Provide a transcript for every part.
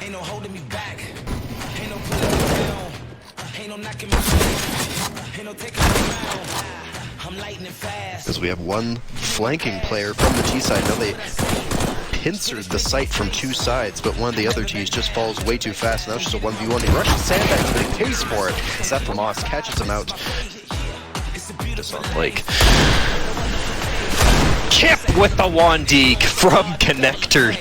Ain't no holding me back. Ain't no pulling me down. Ain't no knocking me down. Ain't no taking me down. I'm lightning fast. Because we have one flanking player from the T side. Now they pincered the site from two sides, but one of the other Ts just falls way too fast. Now it's just a 1v1. He rushes sandbags, but he pays for it. Zephyr catches him out. Just on Lake. Chip with the Wandeek from Connector.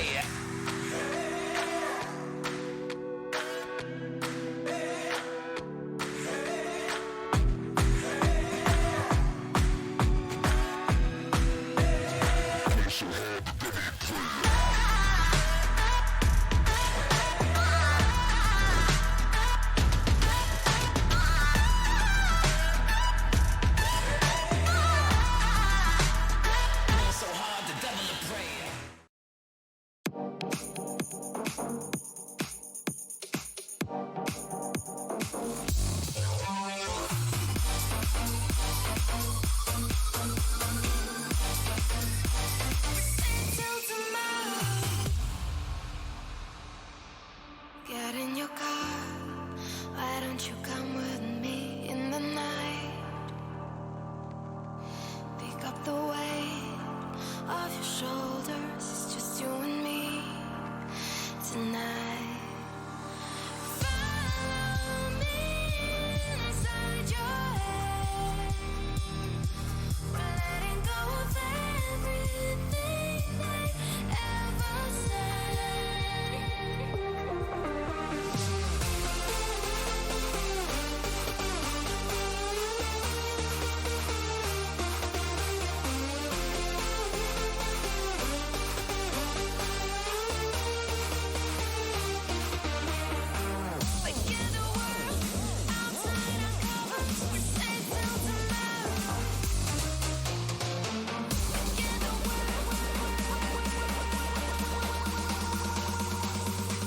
Get in your car, why don't you come with me in the night? Pick up the weight of your shoulders, it's just you and me. tonight. Follow me inside your head. We're letting go of everything they ever said. Forget the world outside our covers. We're safe till tomorrow. Forget the world,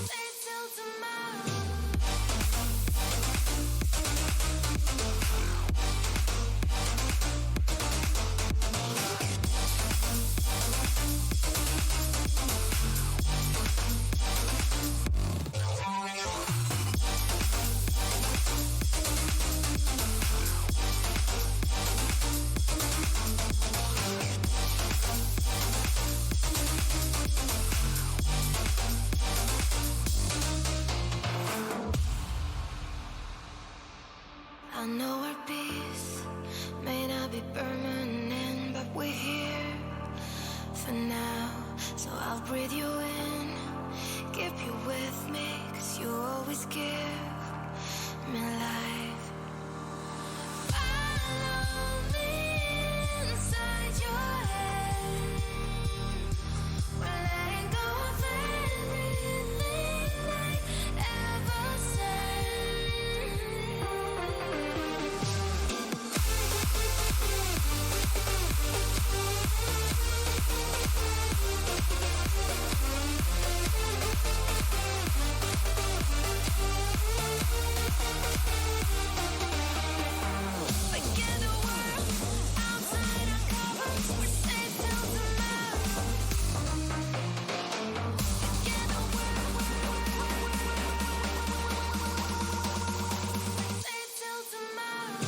safe till tomorrow. I know our peace may not be permanent, but we're here for now. So I'll breathe you in, keep you with me, 'cause you always give me life. Follow me inside your head. We're letting go of everything they ever said. Forget the world outside our covers. We're safe till tomorrow. Forget the world, safe till tomorrow.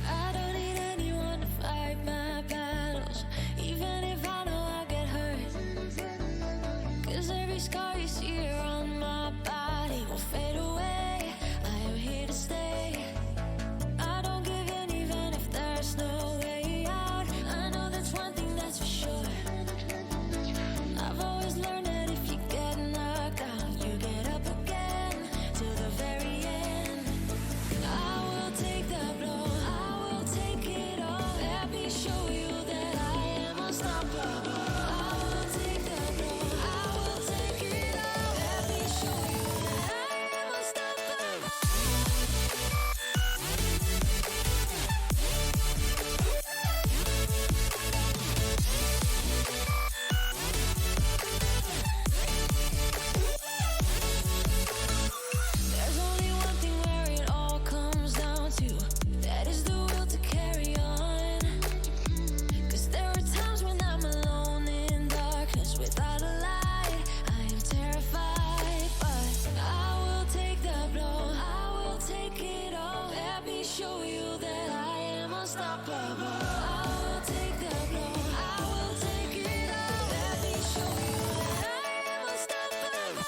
I don't need anyone to fight my battles, even if I know I get hurt. 'Cause every scar you see here on my body will fade away. I am here to stay. I don't give in even if there's no way out. I know that's one thing that's for sure. I've always learned that if you get knocked down, you get up again to the very end. I will take the blow, I will take it all. Let me show you that I am unstoppable. I will take the blow, I will take it all. Let me show you that I am unstoppable. There's only one thing where it all comes down to, that is the will to carry on. 'Cause there are times when I'm alone in darkness without a light. I am terrified, but I will take the blow, I will take it all. Let me show you that I am unstoppable. I will take the blow, I will take it all. Let me show you that I am unstoppable.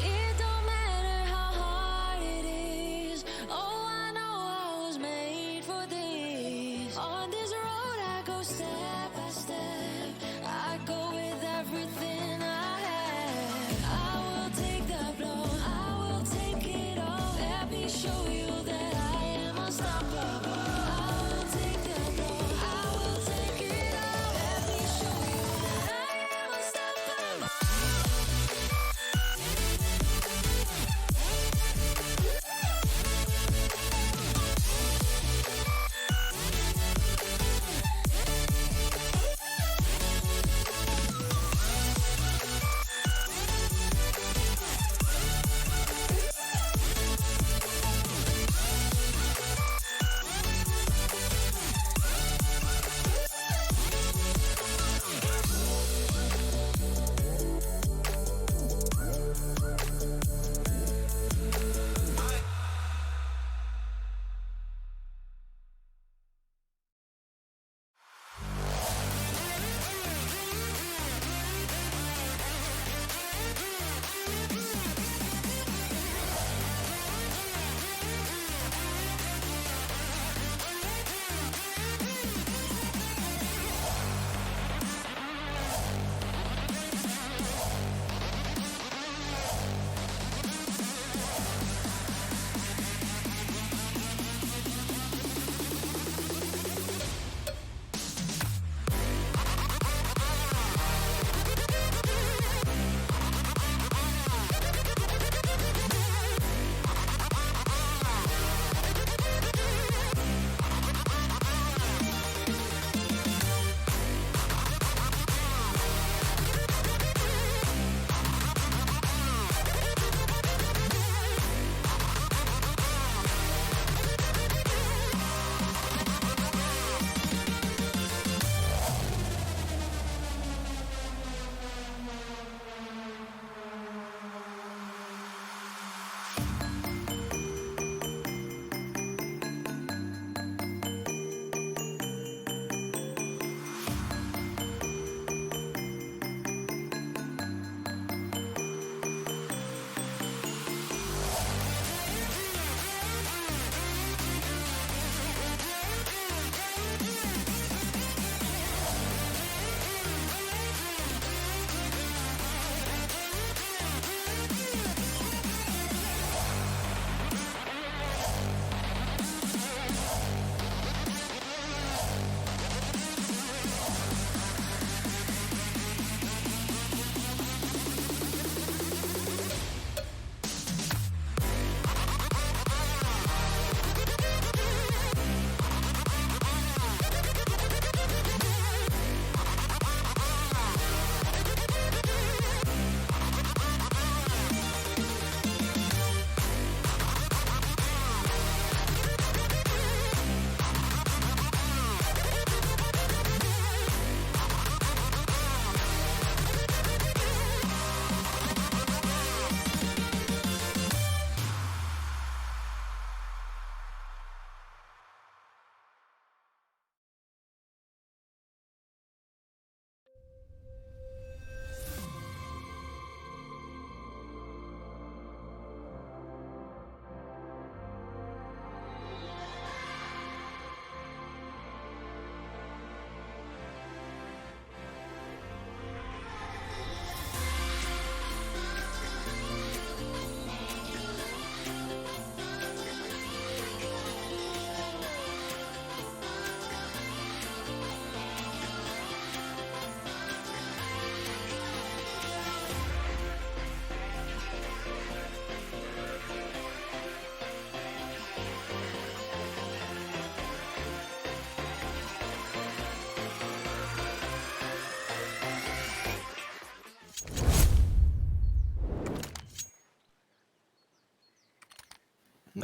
It don't matter how hard it is. Oh, I know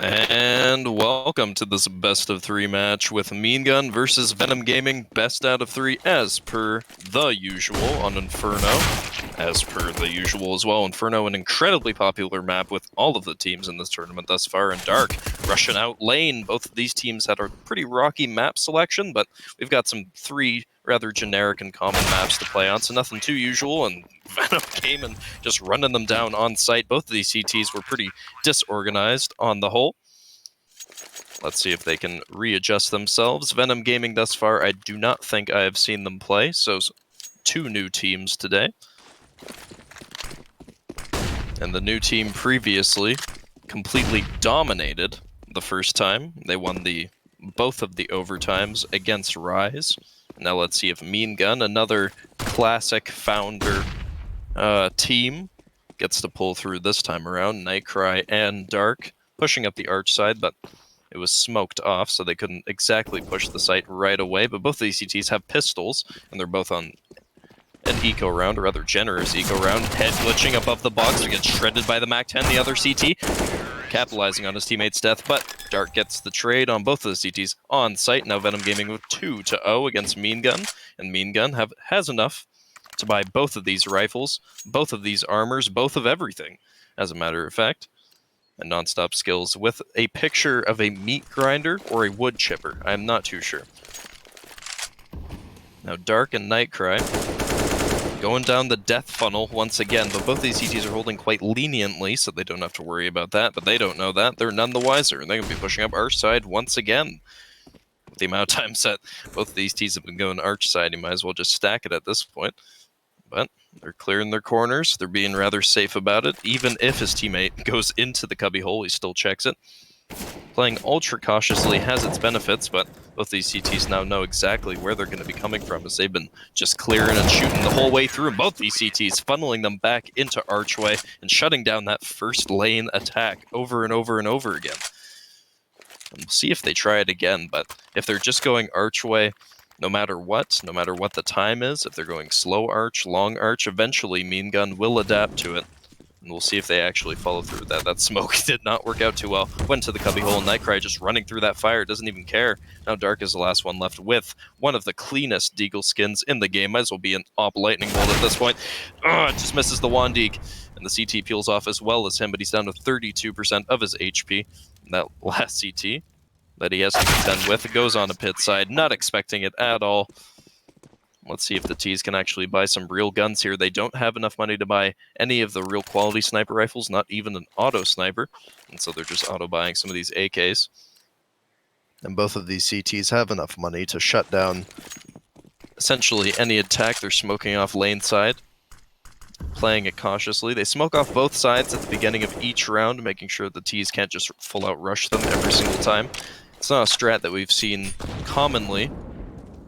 And welcome to this best of 3 match with Myeengun versus VenomGaming, best out of 3 as per the usual on Inferno. As per the usual as well, Inferno, an incredibly popular map with all of the teams in this tournament thus far, and Dark rushing out lane. Both of these teams had a pretty rocky map selection, but we've got some 3 rather generic and common maps to play on, so nothing too usual, and Venom came and just running them down on site. Both of these CTs were pretty disorganized on the whole. Let's see if they can readjust themselves. VenomGaming thus far, I do not think I have seen them play, so 2 new teams today. And the new team previously completely dominated the first time. They won both of the overtimes against Rise. Now let's see if Myeengun, another classic founder team, gets to pull through this time around. Nightcry and Dark pushing up the arch side, but it was smoked off, so they couldn't exactly push the site right away. But both of these CTs have pistols, and they're both on an eco round, a rather generous eco round. Head glitching above the box to get shredded by the MAC-10, the other CT, capitalizing on his teammate's death, but Dark gets the trade on both of the CTs on site. Now VenomGaming with 2-0 against Myeengun, and Myeengun has enough to buy both of these rifles, both of these armors, both of everything, as a matter of fact. And Nonstop Skills with a picture of a meat grinder or a wood chipper. I'm not too sure. Now Dark and Nightcry going down the death funnel once again, but both these CTs are holding quite leniently, so they don't have to worry about that, but they don't know that. They're none the wiser, and they're going to be pushing up arch side once again. With the amount of time set, both of these Ts have been going arch side, you might as well just stack it at this point. But they're clearing their corners, they're being rather safe about it. Even if his teammate goes into the cubbyhole, he still checks it. Playing ultra cautiously has its benefits, but both these CTs now know exactly where they're going to be coming from, as they've been just clearing and shooting the whole way through, and both these CTs funneling them back into Archway and shutting down that first lane attack over and over and over again. And we'll see if they try it again, but if they're just going Archway, no matter what the time is, if they're going slow arch, long arch, eventually Myeengun will adapt to it. And we'll see if they actually follow through with that. That smoke did not work out too well. Went to the cubbyhole, and Nightcry just running through that fire, doesn't even care. Now Dark is the last one left with one of the cleanest Deagle skins in the game. Might as well be an Op Lightning Bolt at this point. It just misses the Wandeek. And the CT peels off as well as him, but he's down to 32% of his HP. And that last CT that he has to contend with goes on a pit side, not expecting it at all. Let's see if the Ts can actually buy some real guns here. They don't have enough money to buy any of the real quality sniper rifles, not even an auto sniper, and so they're just auto buying some of these AKs. And both of these CTs have enough money to shut down essentially any attack. They're smoking off lane side, playing it cautiously. They smoke off both sides at the beginning of each round, making sure the Ts can't just full out rush them every single time. It's not a strat that we've seen commonly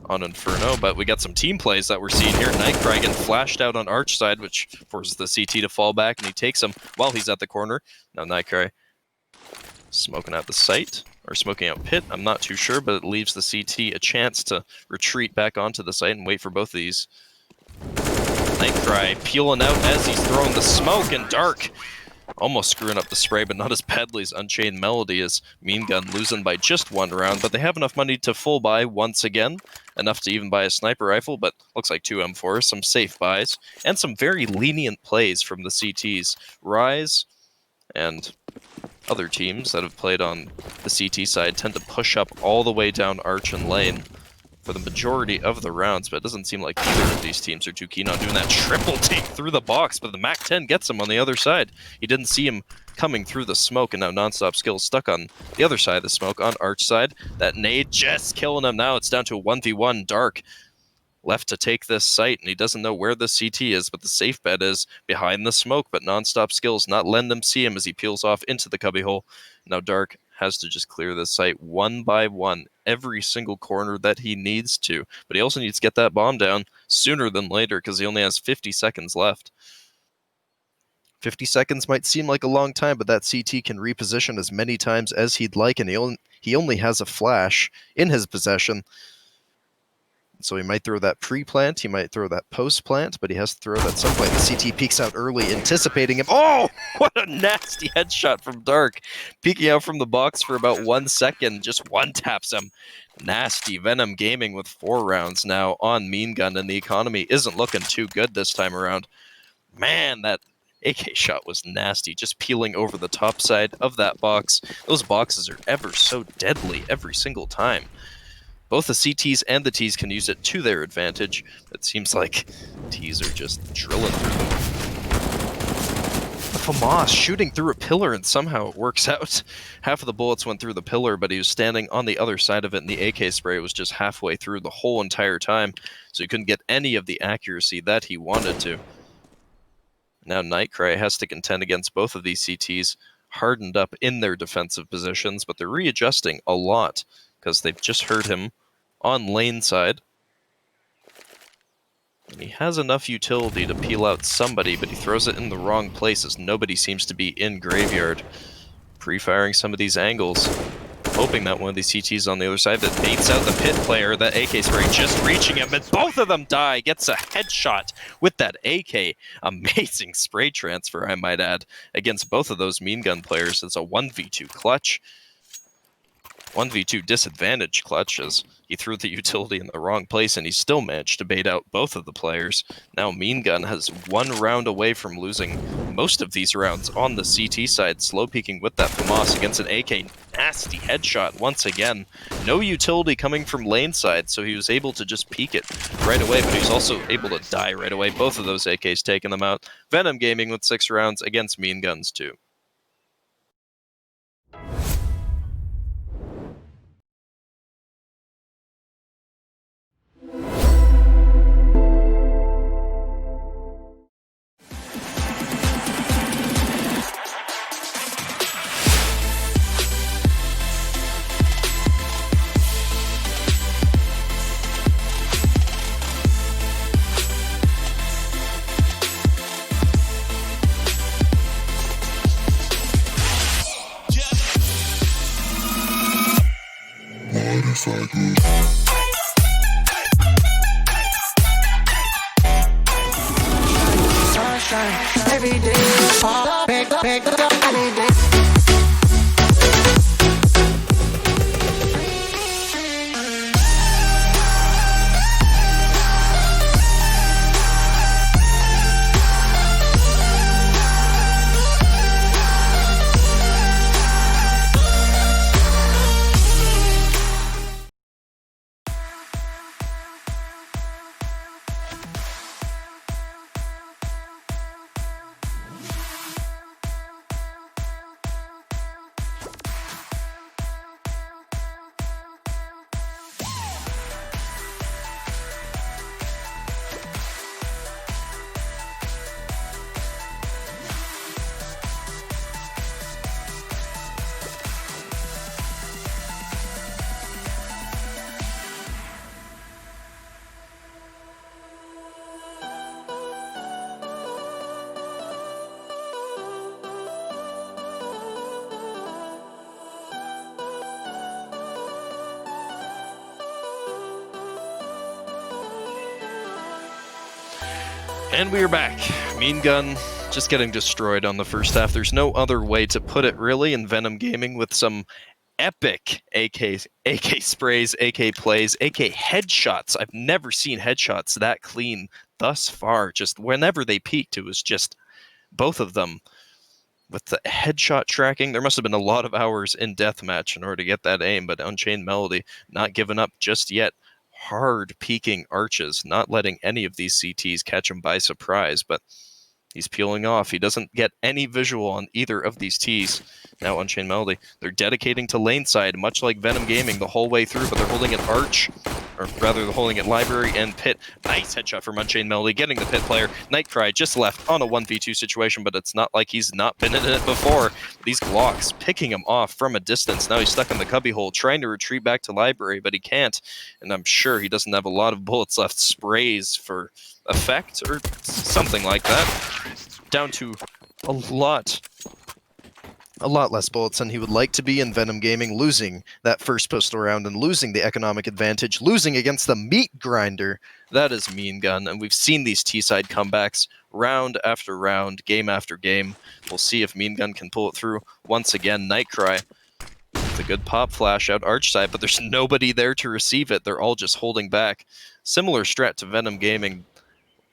on Inferno, but we got some team plays that we're seeing here. Nightcry getting flashed out on arch side, which forces the CT to fall back, and he takes him while he's at the corner. Now Nightcry smoking out the site, or smoking out pit, I'm not too sure, but it leaves the CT a chance to retreat back onto the site and wait for both of these. Nightcry peeling out as he's throwing the smoke, and Dark almost screwing up the spray, but not as badly as Unchained Melody, as Myeengun losing by just 1 round, but they have enough money to full buy once again, enough to even buy a sniper rifle, but looks like 2 M4s, some safe buys, and some very lenient plays from the CTs. Rise and other teams that have played on the CT side tend to push up all the way down arch and lane for the majority of the rounds, but it doesn't seem like either of these teams are too keen on doing that triple take through the box, but the MAC-10 gets him on the other side. He didn't see him coming through the smoke, and now Nonstop Skills stuck on the other side of the smoke, on arch side. That nade just killing him. Now it's down to a 1v1. Dark left to take this site, and he doesn't know where the CT is, but the safe bet is behind the smoke, but Nonstop Skills not letting him see him as he peels off into the cubbyhole. Now Dark has to just clear this site one by one, every single corner that he needs to. But he also needs to get that bomb down sooner than later, because he only has 50 seconds left. 50 seconds might seem like a long time, but that CT can reposition as many times as he'd like, and he only has a flash in his possession. So he might throw that pre-plant, he might throw that post-plant, but he has to throw it at some point. The CT peeks out early, anticipating him. Oh, what a nasty headshot from Dark. Peeking out from the box for about 1 second, just one taps him. Nasty. VenomGaming with 4 rounds now on Myeengun, and the economy isn't looking too good this time around. Man, that AK shot was nasty, just peeling over the top side of that box. Those boxes are ever so deadly every single time. Both the CTs and the Ts can use it to their advantage. It seems like Ts are just drilling through them. The FAMAS shooting through a pillar, and somehow it works out. Half of the bullets went through the pillar, but he was standing on the other side of it, and the AK spray was just halfway through the whole entire time, so he couldn't get any of the accuracy that he wanted to. Now Nightcry has to contend against both of these CTs, hardened up in their defensive positions, but they're readjusting a lot, because they've just heard him on lane side. And he has enough utility to peel out somebody, but he throws it in the wrong place as nobody seems to be in graveyard. Pre-firing some of these angles, hoping that one of these CTs on the other side that baits out the pit player. That AK spray just reaching him, and both of them die. Gets a headshot with that AK. Amazing spray transfer, I might add, against both of those Myeengun players. It's a 1v2 clutch. 1v2 disadvantage clutch as he threw the utility in the wrong place, and he still managed to bait out both of the players. Now Myeengun has 1 round away from losing most of these rounds on the CT side, slow peeking with that FAMAS against an AK. Nasty headshot once again. No utility coming from lane side, so he was able to just peek it right away, but he was also able to die right away. Both of those AKs taking them out. VenomGaming with 6 rounds against Myeengun's 2. Sunshine, every day, pick up any day. And we are back. Myeengun just getting destroyed on the first half. There's no other way to put it, really, in VenomGaming with some epic AK sprays, AK plays, AK headshots. I've never seen headshots that clean thus far. Just whenever they peaked, it was just both of them. With the headshot tracking, there must have been a lot of hours in deathmatch in order to get that aim, but Unchained Melody not giving up just yet. Hard peeking arches, not letting any of these CTs catch him by surprise, but he's peeling off. He doesn't get any visual on either of these Ts. Now Unchained Melody, they're dedicating to lane side, much like VenomGaming the whole way through, but they're holding an arch, or rather they're holding it library and pit. Nice headshot from Unchained Melody, getting the pit player. Nightcry just left on a 1v2 situation, but it's not like he's not been in it before. These Glocks picking him off from a distance. Now he's stuck in the cubbyhole, trying to retreat back to library, but he can't. And I'm sure he doesn't have a lot of bullets left. Sprays for effect or something like that. Down to a lot a lot less bullets than he would like to be in VenomGaming, losing that first pistol round and losing the economic advantage, losing against the meat grinder. That is Myeengun, and we've seen these T-side comebacks round after round, game after game. We'll see if Myeengun can pull it through once again. Nightcry with a good pop flash out arch side, but there's nobody there to receive it. They're all just holding back. Similar strat to VenomGaming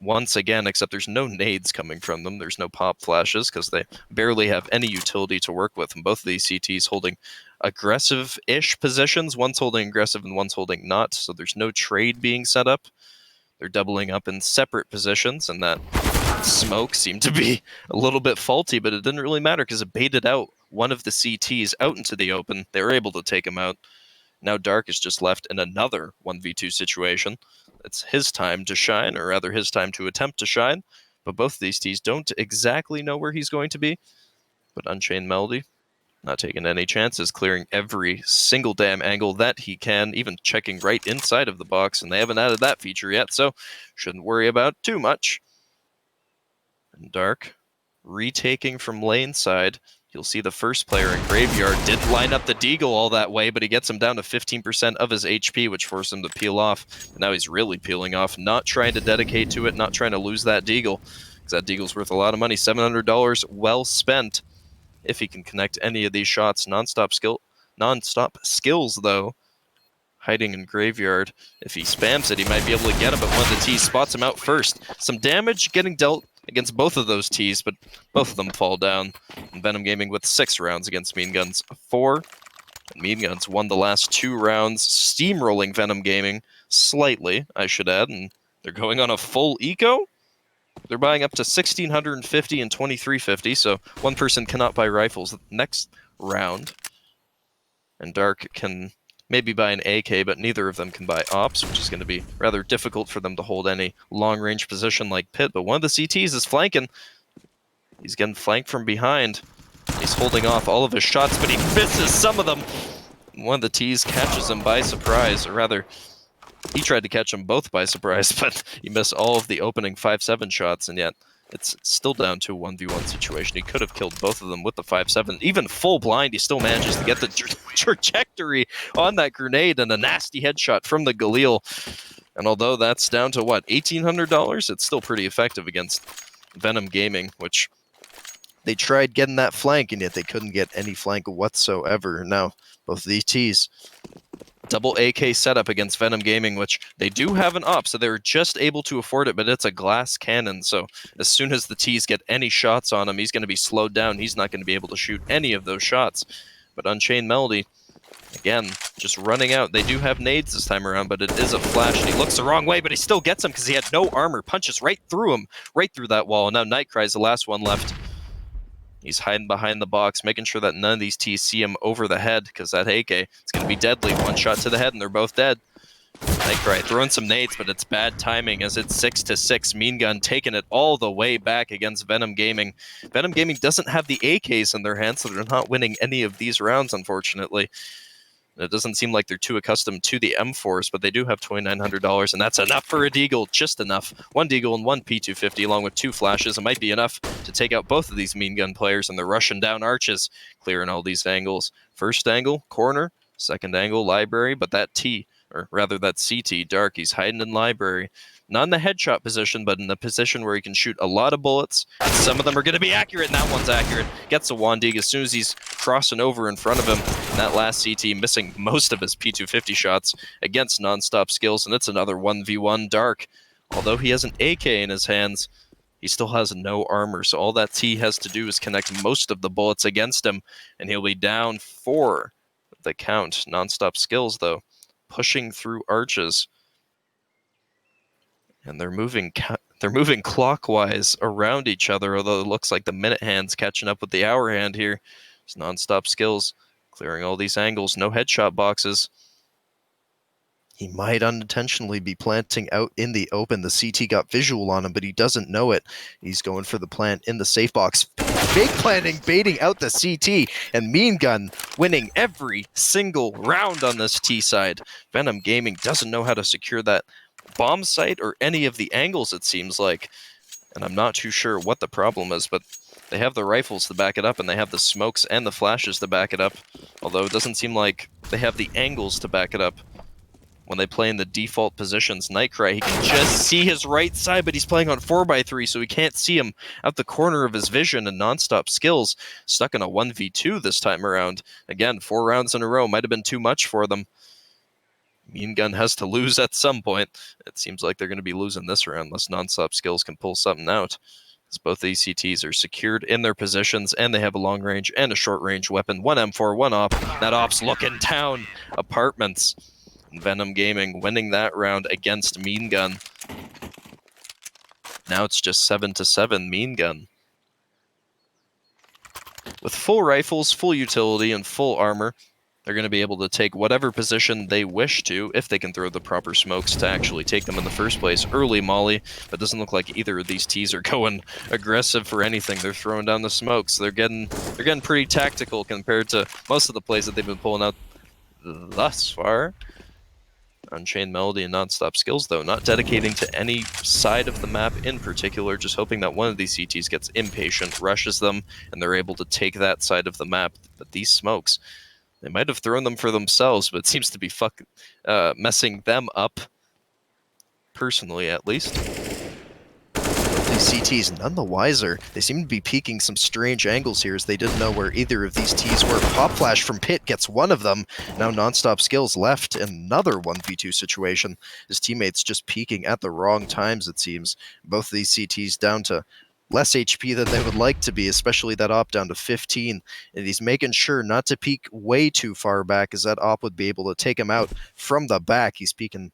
once again, except there's no nades coming from them. There's no pop flashes because they barely have any utility to work with. And both of these CTs holding aggressive-ish positions. One's holding aggressive and one's holding not, so there's no trade being set up. They're doubling up in separate positions, and that smoke seemed to be a little bit faulty, but it didn't really matter because it baited out one of the CTs out into the open. They were able to take him out. Now Dark is just left in another 1v2 situation. It's his time to shine, or rather his time to attempt to shine, but both of these Ts don't exactly know where he's going to be. But Unchained Melody, not taking any chances, clearing every single damn angle that he can, even checking right inside of the box, and they haven't added that feature yet, so shouldn't worry about too much. And Dark, retaking from lane side. You'll see the first player in Graveyard didn't line up the Deagle all that way, but he gets him down to 15% of his HP, which forced him to peel off. And now he's really peeling off, not trying to dedicate to it, not trying to lose that Deagle, because that Deagle's worth a lot of money. $700 well spent if he can connect any of these shots. Non-stop skills, though, hiding in Graveyard. If he spams it, he might be able to get him, but one of the Ts spots him out first. Some damage getting dealt against both of those Ts, but both of them fall down. And VenomGaming with 6 rounds against Myeengun's 4. And Myeengun's won the last 2 rounds, steamrolling VenomGaming slightly, I should add. And they're going on a full eco. They're buying up to 1,650 and 2,350, so one person cannot buy rifles next round. And Dark can maybe buy an AK, but neither of them can buy ops, which is going to be rather difficult for them to hold any long-range position like Pit. But one of the CTs is flanking. He's getting flanked from behind. He's holding off all of his shots, but he misses some of them. One of the Ts catches him by surprise, or rather, he tried to catch them both by surprise, but he missed all of the opening 5-7 shots, and yet it's still down to a 1v1 situation. He could have killed both of them with the 5-7. Even full blind, he still manages to get the trajectory on that grenade and a nasty headshot from the Galil. And although that's down to, what, $1,800? It's still pretty effective against VenomGaming, which they tried getting that flank, and yet they couldn't get any flank whatsoever. Now, both of these Ts, double AK setup against VenomGaming, which they do have an op, so they're just able to afford it, but it's a glass cannon, so as soon as the Ts get any shots on him, he's going to be slowed down. He's not going to be able to shoot any of those shots. But Unchained Melody, again, just running out. They do have nades this time around, but it is a flash, and he looks the wrong way, but he still gets him because he had no armor. Punches right through him, right through that wall, and now Nightcry's the last one left. He's hiding behind the box, making sure that none of these Ts see him over the head, because that AK, it's going to be deadly. One shot to the head, and they're both dead. Nightcry throwing some nades, but it's bad timing as it's 6-6. Myeengun taking it all the way back against VenomGaming. VenomGaming doesn't have the AKs in their hands, so they're not winning any of these rounds, unfortunately. It doesn't seem like they're too accustomed to the M4s, but they do have $2,900, and that's enough for a Deagle, just enough. 1 Deagle and 1 P250, along with 2 flashes. It might be enough to take out both of these Myeengun players, and they're rushing down arches, clearing all these angles. First angle, corner. Second angle, library, but that T, or rather that CT, Dark, he's hiding in library. Not in the headshot position, but in the position where he can shoot a lot of bullets. And some of them are going to be accurate, and that one's accurate. Gets a Wandig as soon as he's crossing over in front of him. And that last CT missing most of his P250 shots against non-stop skills, and it's another 1v1 Dark. Although he has an AK in his hands, he still has no armor, so all that T has to do is connect most of the bullets against him, and he'll be down 4 the count. Non-stop skills, though, pushing through arches. And they're moving clockwise around each other, although it looks like the minute hand's catching up with the hour hand here. It's non-stop skills, clearing all these angles, no headshot boxes. He might unintentionally be planting out in the open. The CT got visual on him, but he doesn't know it. He's going for the plant in the safe box. Fake planting, baiting out the CT, and Myeengun winning every single round on this T side. VenomGaming doesn't know how to secure that bomb site or any of the angles, it seems like. And I'm not too sure what the problem is, but They have the rifles to back it up, and they have the smokes and the flashes to back it up. Although it doesn't seem like they have the angles to back it up. When they play in the default positions, Nightcry, he can just see his right side, but he's playing on 4x3, so he can't see him out the corner of his vision, and Nonstop Skills stuck in a 1v2 this time around. Again, 4 rounds in a row might have been too much for them. Myeengun has to lose at some point. It seems like they're going to be losing this round unless Nonstop Skills can pull something out. As both ECTs are secured in their positions, and they have a long range and a short range weapon. One M4, one op. That op's looking down. Apartments. And VenomGaming winning that round against Myeengun. Now it's just 7-7 Myeengun. With full rifles, full utility, and full armor, they're going to be able to take whatever position they wish to, if they can throw the proper smokes to actually take them in the first place. Early molly, but it doesn't look like either of these Ts are going aggressive for anything. They're throwing down the smokes. They're getting pretty tactical compared to most of the plays that they've been pulling out thus far. Unchained Melody and Nonstop Skills, though, not dedicating to any side of the map in particular, just hoping that one of these CTs gets impatient, rushes them, and they're able to take that side of the map. But these smokes, they might have thrown them for themselves, but it seems to be messing them up, personally at least. These CTs, none the wiser. They seem to be peeking some strange angles here as they didn't know where either of these Ts were. Pop Flash from Pit gets one of them. Now Nonstop Skills left in another 1v2 situation. His teammates just peeking at the wrong times, it seems. Both of these CTs down to less HP than they would like to be, especially that op down to 15. And he's making sure not to peek way too far back, as that op would be able to take him out from the back. He's peeking,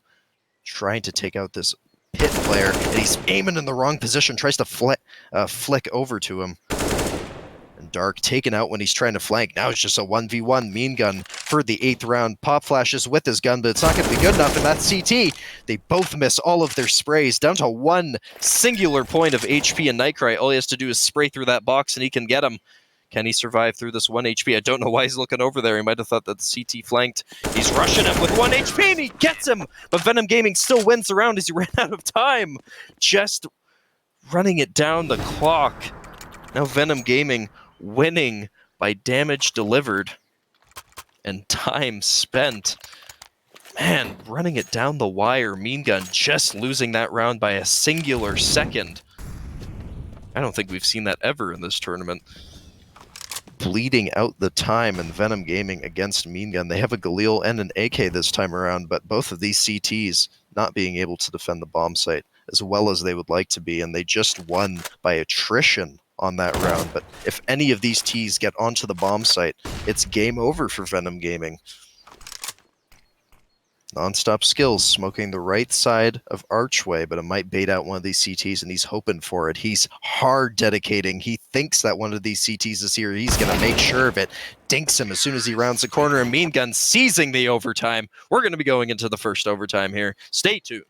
trying to take out this Pit player, and he's aiming in the wrong position, tries to flick over to him. And Dark taken out when he's trying to flank. Now it's just a 1v1 Myeengun for the 8th round. Pop flashes with his gun, but it's not going to be good enough, and that CT, they both miss all of their sprays, down to one singular point of HP, and Nightcry, all he has to do is spray through that box and he can get him. Can he survive through this 1 HP? I don't know why he's looking over there. He might have thought that the CT flanked. He's rushing him with 1 HP, and he gets him! But VenomGaming still wins the round as he ran out of time. Just running it down the clock. Now VenomGaming winning by damage delivered and time spent. Man, running it down the wire. Myeengun just losing that round by a singular second. I don't think we've seen that ever in this tournament. Bleeding out the time in VenomGaming against Myeengun. They have a Galil and an AK this time around, but both of these CTs not being able to defend the bomb site as well as they would like to be, and they just won by attrition on that round. But if any of these Ts get onto the bomb site, it's game over for VenomGaming. Nonstop Skills smoking the right side of Archway, but it might bait out one of these CTs, and he's hoping for it. He's hard dedicating. He thinks that one of these CTs is here. He's going to make sure of it. Dinks him as soon as he rounds the corner, and Myeengun seizing the overtime. We're going to be going into the first overtime here. Stay tuned.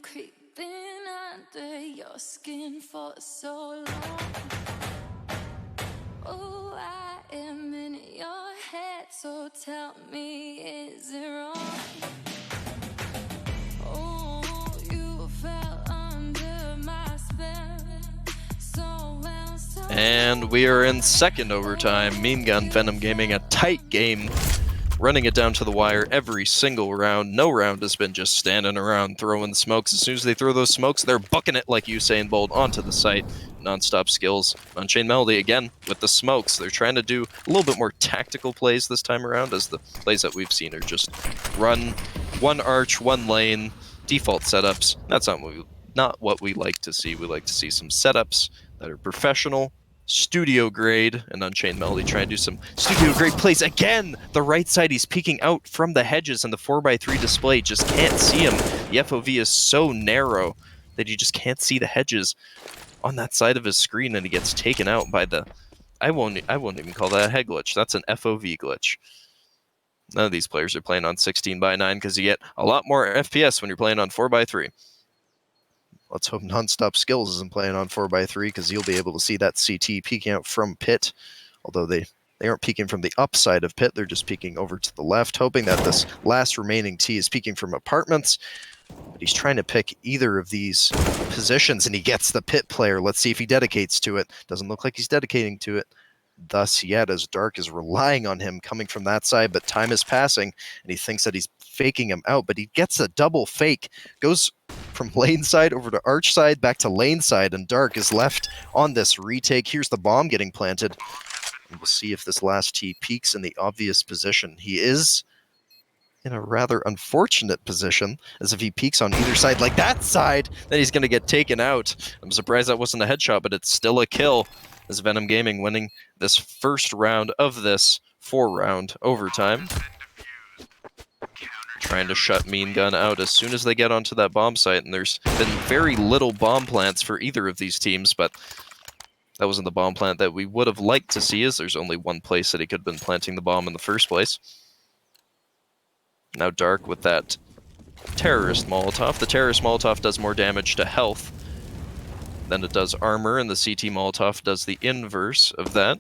Creeping under your skin for so long. Oh, I am in your head, so tell me, is it wrong? Oh, you fell under my spell so well, so And we are in second overtime. Myeengun, VenomGaming, a tight game. Running it down to the wire every single round. No round has been just standing around throwing smokes. As soon as they throw those smokes, they're bucking it like Usain Bolt onto the site. Nonstop Skills. Unchained Melody, again, with the smokes. They're trying to do a little bit more tactical plays this time around, as the plays that we've seen are just run one arch, one lane, default setups. That's not what we like to see. We like to see some setups that are professional, studio grade, and Unchained Melody trying to do some studio grade plays. Again, the right side, he's peeking out from the hedges, and the 4x3 display just can't see him. The FOV is so narrow. that he just can't see the hedges on that side of his screen, and he gets taken out by the... I won't even call that a head glitch. That's an FOV glitch. None of these players are playing on 16:9 because you get a lot more FPS when you're playing on 4:3. Let's hope Nonstop Skills isn't playing on 4:3 because you'll be able to see that CT peeking out from pit. Although they aren't peeking from the upside of pit, they're just peeking over to the left, hoping that this last remaining T is peeking from apartments. But he's trying to pick either of these positions, and he gets the pit player. Let's see if he dedicates to it. Doesn't look like he's dedicating to it thus yet, as Dark is relying on him coming from that side, but time is passing, and he thinks that he's faking him out, but he gets a double fake, goes from lane side over to arch side, back to lane side, and Dark is left on this retake. Here's the bomb getting planted, and we'll see if this last T peaks in the obvious position. He is in a rather unfortunate position, as if he peeks on either side, like that side, then he's going to get taken out. I'm surprised that wasn't a headshot, but it's still a kill, as VenomGaming winning this first round of this 4-round overtime. Trying to shut Myeengun out as soon as they get onto that bomb site, and there's been very little bomb plants for either of these teams, but that wasn't the bomb plant that we would have liked to see, as there's only one place that he could have been planting the bomb in the first place. Now Dark with that terrorist Molotov. The terrorist Molotov does more damage to health than it does armor, and the CT Molotov does the inverse of that.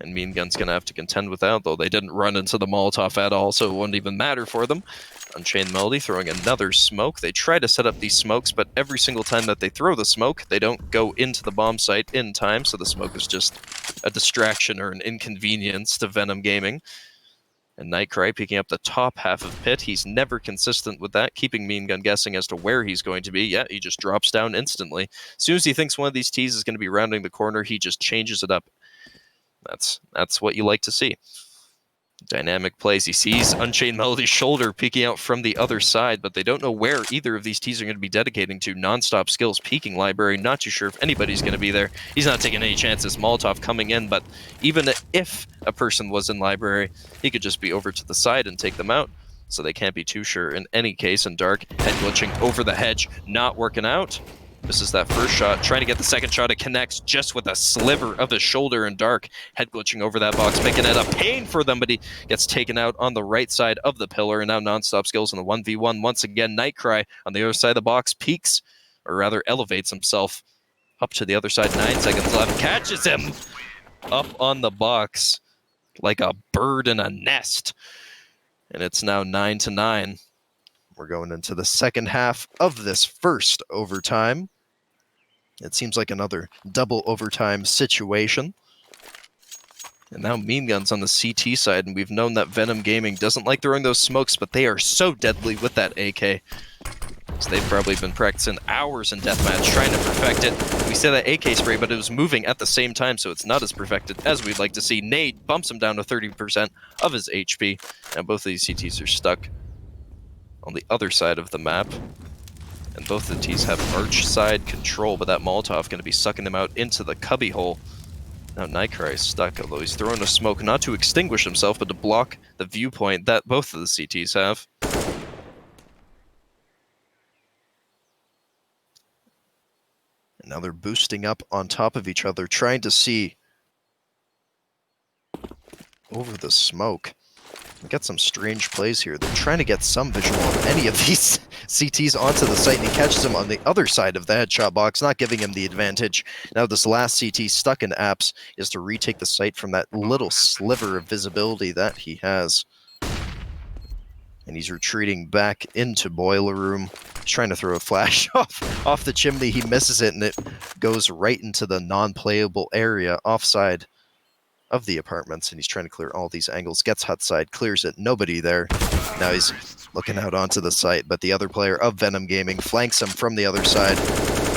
And Myeengun's going to have to contend with that, though they didn't run into the Molotov at all, so it wouldn't even matter for them. Unchained Melody throwing another smoke. They try to set up these smokes, but every single time that they throw the smoke, they don't go into the bomb site in time, so the smoke is just a distraction or an inconvenience to VenomGaming. And Nightcry picking up the top half of pit. He's never consistent with that, keeping Myeengun guessing as to where he's going to be. Yeah, he just drops down instantly. As soon as he thinks one of these T's is going to be rounding the corner, he just changes it up. That's what you like to see. Dynamic plays. He sees Unchained Melody's shoulder peeking out from the other side, but they don't know where either of these T's are going to be dedicating to. Nonstop Skills peeking library. Not too sure if anybody's going to be there. He's not taking any chances. Molotov coming in, but even if a person was in library, he could just be over to the side and take them out. So they can't be too sure in any case. And Dark head glitching over the hedge, not working out. Misses that first shot, trying to get the second shot. It connects just with a sliver of his shoulder, and Dark head glitching over that box, making it a pain for them, but he gets taken out on the right side of the pillar, and now Nonstop Skills in the 1v1. Once again, Nightcry on the other side of the box peaks, or rather elevates himself up to the other side. 9 seconds left, catches him up on the box like a bird in a nest, and it's now 9-9. We're going into the second half of this first overtime. It seems like another double overtime situation. And now Myeengun's on the CT side, and we've known that VenomGaming doesn't like throwing those smokes, but they are so deadly with that AK. So they've probably been practicing hours in deathmatch trying to perfect it. We said that AK spray, but it was moving at the same time, so it's not as perfected as we'd like to see. Nade bumps him down to 30% of his HP, and both of these CTs are stuck on the other side of the map, and both the T's have arch side control, but that Molotov going to be sucking them out into the cubby hole. Now Nightcry is stuck, although he's throwing a smoke not to extinguish himself, but to block the viewpoint that both of the CTs have. And now they're boosting up on top of each other, trying to see over the smoke. We got some strange plays here. They're trying to get some visual of any of these CTs onto the site, and he catches him on the other side of the headshot box, not giving him the advantage. Now this last CT stuck in apps is to retake the site from that little sliver of visibility that he has. And he's retreating back into Boiler Room. He's trying to throw a flash off the chimney. He misses it, and it goes right into the non-playable area offside of the apartments, and he's trying to clear all these angles. Gets hut side, clears it, nobody there. Now he's looking out onto the site, but the other player of VenomGaming flanks him from the other side,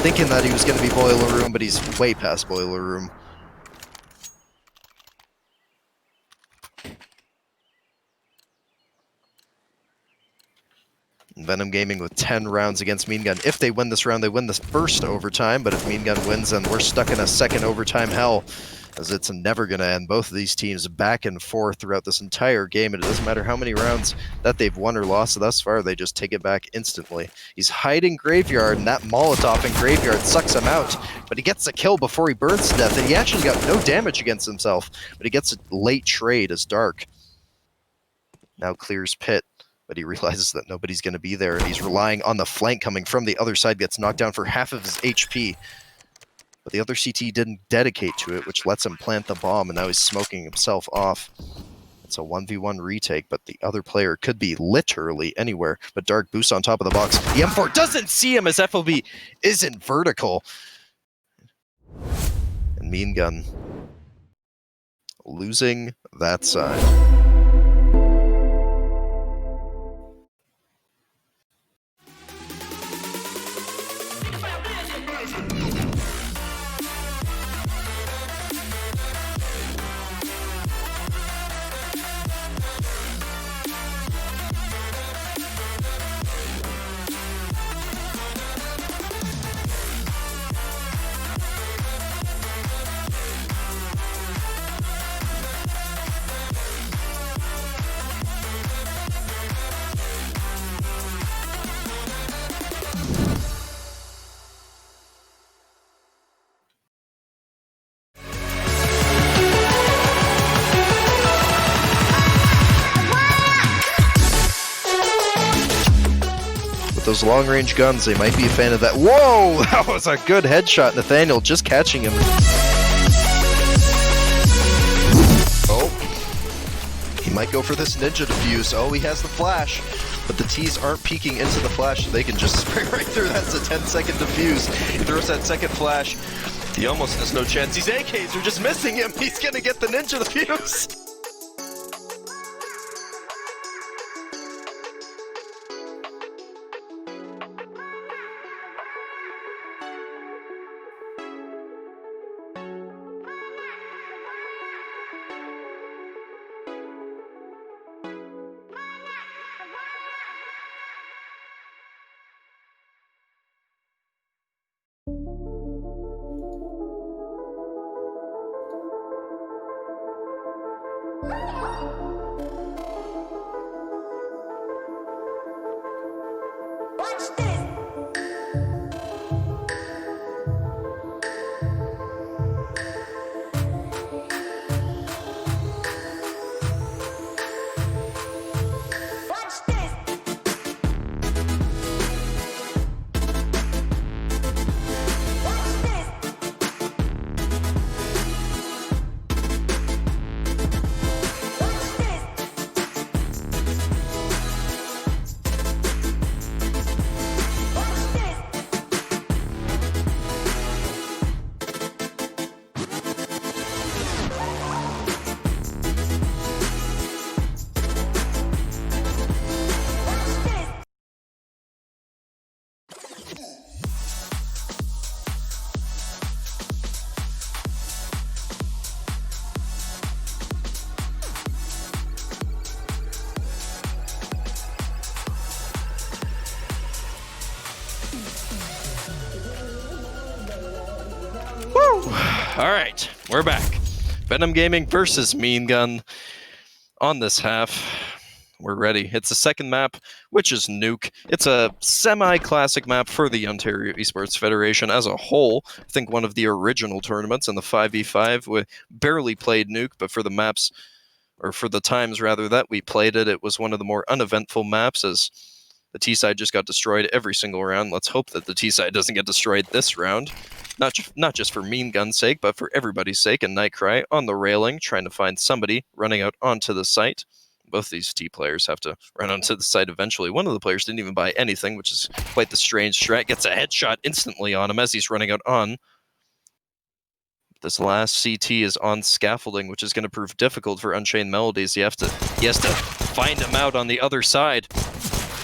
thinking that he was going to be Boiler Room, but he's way past Boiler Room. And VenomGaming with 10 rounds against Myeengun. If they win this round, they win this first overtime, but if Myeengun wins, then we're stuck in a second overtime hell. as it's never going to end. Both of these teams back and forth throughout this entire game, and it doesn't matter how many rounds that they've won or lost thus far, they just take it back instantly. He's hiding Graveyard, and that Molotov in Graveyard sucks him out, but he gets a kill before he burns to death, and he actually got no damage against himself, but he gets a late trade as Dark now clears Pit, but he realizes that nobody's going to be there, and he's relying on the flank coming from the other side, gets knocked down for half of his HP. But the other CT didn't dedicate to it, which lets him plant the bomb, and now he's smoking himself off. It's a 1v1 retake, but the other player could be literally anywhere. But Dark boosts on top of the box. The M4 doesn't see him as FOB isn't vertical. And Myeengun losing that side. Those long-range guns, they might be a fan of that. Whoa! That was a good headshot, Nathaniel, just catching him. Oh. He might go for this ninja defuse. Oh, he has the flash. But the T's aren't peeking into the flash, so they can just spray right through. That's a 10-second defuse. He throws that second flash. He almost has no chance. These AKs are just missing him. He's gonna get the ninja defuse. Watch this. Watch this. Watch this. Watch this. Watch this. Watch this. All right, we're back. VenomGaming versus Myeengun on this half. We're ready. It's the second map, which is Nuke. It's a semi-classic map for the Ontario Esports Federation as a whole. I think one of the original tournaments in the 5v5. We barely played Nuke, but for the maps, or for the times rather that we played it, it was one of the more uneventful maps as the T-side just got destroyed every single round. Let's hope that the T-side doesn't get destroyed this round. Not just for Myeengun's sake, but for everybody's sake. And Nightcry on the railing, trying to find somebody running out onto the site. Both these T players have to run onto the site eventually. One of the players didn't even buy anything, which is quite the strange strat. Gets a headshot instantly on him as he's running out on. This last CT is on scaffolding, which is going to prove difficult for Unchained Melodies. He has to find him out on the other side.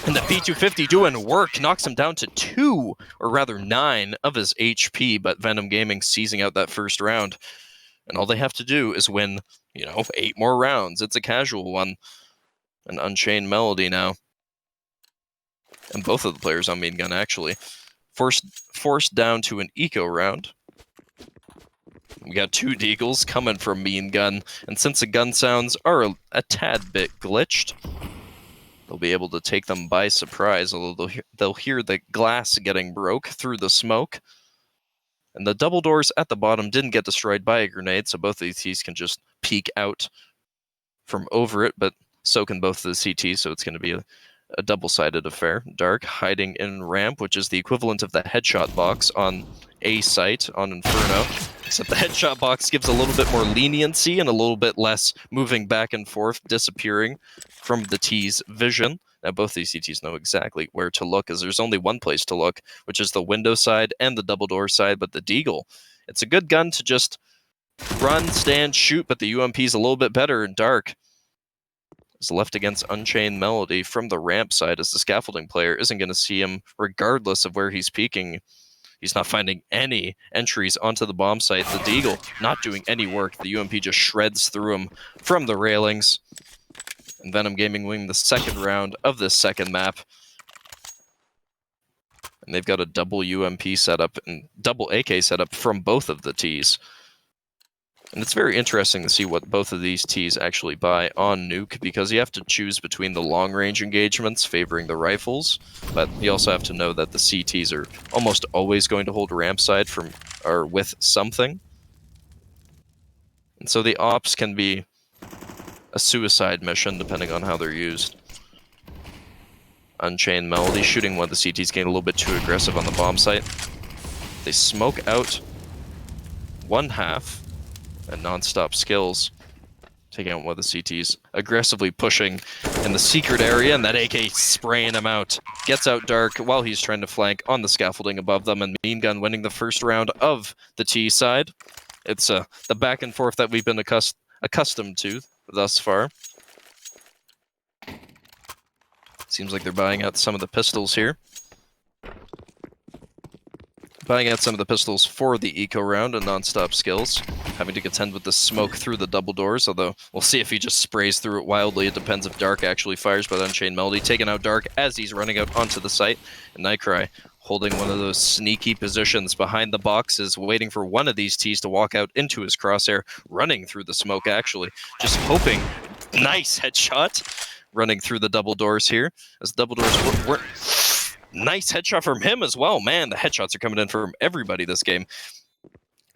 And the P250 doing work, knocks him down to 2, or rather 9 of his HP, but VenomGaming seizing out that first round. And all they have to do is win, 8 more rounds. It's a casual one. An Unchained Melody now. And both of the players on Myeengun actually. Forced down to an eco round. We got 2 deagles coming from Myeengun, and since the gun sounds are a tad bit glitched, they'll be able to take them by surprise, although they'll hear the glass getting broke through the smoke. And the double doors at the bottom didn't get destroyed by a grenade, so both of these Ts can just peek out from over it, but so can both of the CTs, so it's going to be a double-sided affair. Dark hiding in ramp, which is the equivalent of the headshot box on A site on Inferno. Except the headshot box gives a little bit more leniency and a little bit less moving back and forth, disappearing from the T's vision. Now both these CTs know exactly where to look, as there's only one place to look, which is the window side and the double door side, but the Deagle, it's a good gun to just run, stand, shoot, but the UMP's a little bit better in Dark. Is left against Unchained Melody from the ramp side, as the scaffolding player isn't going to see him regardless of where he's peeking. He's not finding any entries onto the bomb site. The Deagle not doing any work. The UMP just shreds through him from the railings. And VenomGaming winning the second round of this second map. And they've got a double UMP setup and double AK setup from both of the Ts. And it's very interesting to see what both of these Ts actually buy on Nuke, because you have to choose between the long-range engagements favoring the rifles, but you also have to know that the CTs are almost always going to hold ramp side from or with something. And so the ops can be a suicide mission depending on how they're used. Unchained Melody shooting one of the CTs, getting a little bit too aggressive on the bomb site. They smoke out one half, and non-stop skills taking out one of the CTs, aggressively pushing in the secret area, and that AK spraying him out. Gets out Dark while he's trying to flank on the scaffolding above them, and Myeengun winning the first round of the T side. It's the back and forth that we've been accustomed to thus far. Seems like they're buying out some of the pistols here. Buying out some of the pistols for the eco round and non-stop skills. Having to contend with the smoke through the double doors, although we'll see if he just sprays through it wildly. It depends if Dark actually fires, but Unchained Melody taking out Dark as he's running out onto the site. And Nightcry holding one of those sneaky positions behind the boxes, waiting for one of these Ts to walk out into his crosshair, running through the smoke actually. Just hoping. Nice headshot. Running through the double doors here, as the double doors were nice headshot from him as well. Man, the headshots are coming in from everybody this game.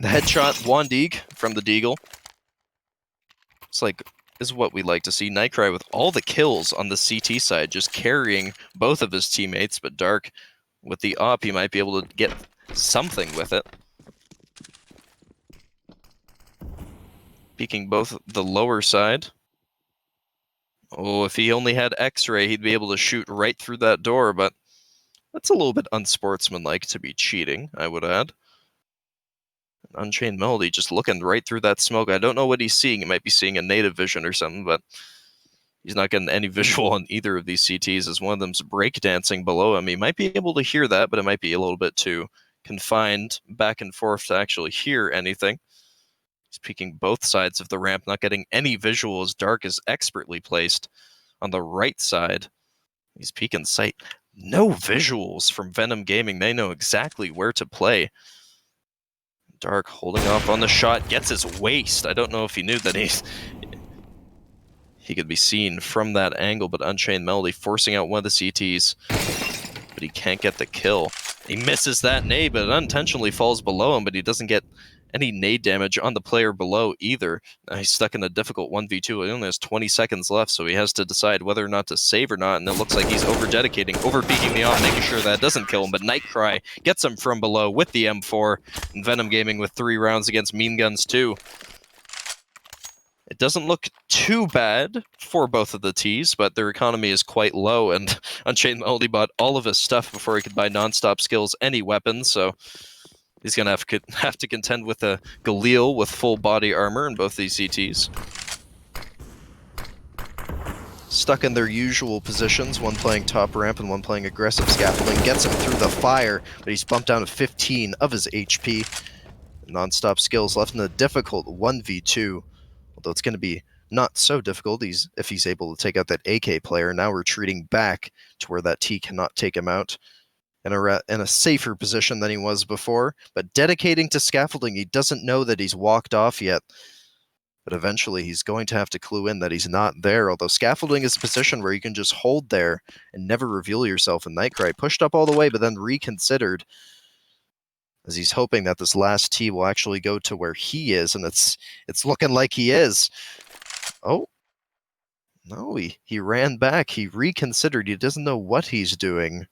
The headshot, Wandig from the Deagle. It's like, is what we like to see. Nightcry with all the kills on the CT side, just carrying both of his teammates, but Dark, with the op, he might be able to get something with it. Peeking both the lower side. Oh, if he only had X-ray, he'd be able to shoot right through that door, but that's a little bit unsportsmanlike to be cheating, I would add. Unchained Melody just looking right through that smoke. I don't know what he's seeing. He might be seeing a native vision or something, but he's not getting any visual on either of these CTs, as one of them's breakdancing below him. He might be able to hear that, but it might be a little bit too confined back and forth to actually hear anything. He's peeking both sides of the ramp, not getting any visual, as Dark is expertly placed on the right side. He's peeking sight. No visuals from VenomGaming. They know exactly where to play. Dark holding off on the shot, gets his waist. I don't know if he knew that he could be seen from that angle, but Unchained Melody forcing out one of the CTs, but he can't get the kill. He misses that nade, but it unintentionally falls below him, but he doesn't get any nade damage on the player below either. Now he's stuck in a difficult 1v2. He only has 20 seconds left, so he has to decide whether or not to save or not, and it looks like he's over-dedicating, over-peeking the off, making sure that doesn't kill him, but Nightcry gets him from below with the M4, and VenomGaming with 3 rounds against Myeengun's 2. It doesn't look too bad for both of the Ts, but their economy is quite low, and Unchained Melody bought all of his stuff before he could buy non-stop skills, any weapons, so he's going to have to contend with a Galil with full body armor in both these CTs. Stuck in their usual positions, one playing top ramp and one playing aggressive scaffolding. Gets him through the fire, but he's bumped down to 15 of his HP. Non-stop skills left in a difficult 1v2. Although it's going to be not so difficult if he's able to take out that AK player. Now retreating back to where that T cannot take him out. in a safer position than he was before, but dedicating to scaffolding, he doesn't know that he's walked off yet. But eventually he's going to have to clue in that he's not there, although scaffolding is a position where you can just hold there and never reveal yourself. And Nightcry pushed up all the way, but then reconsidered, as he's hoping that this last tee will actually go to where he is, and it's looking like he is. Oh. No, he ran back. He reconsidered. He doesn't know what he's doing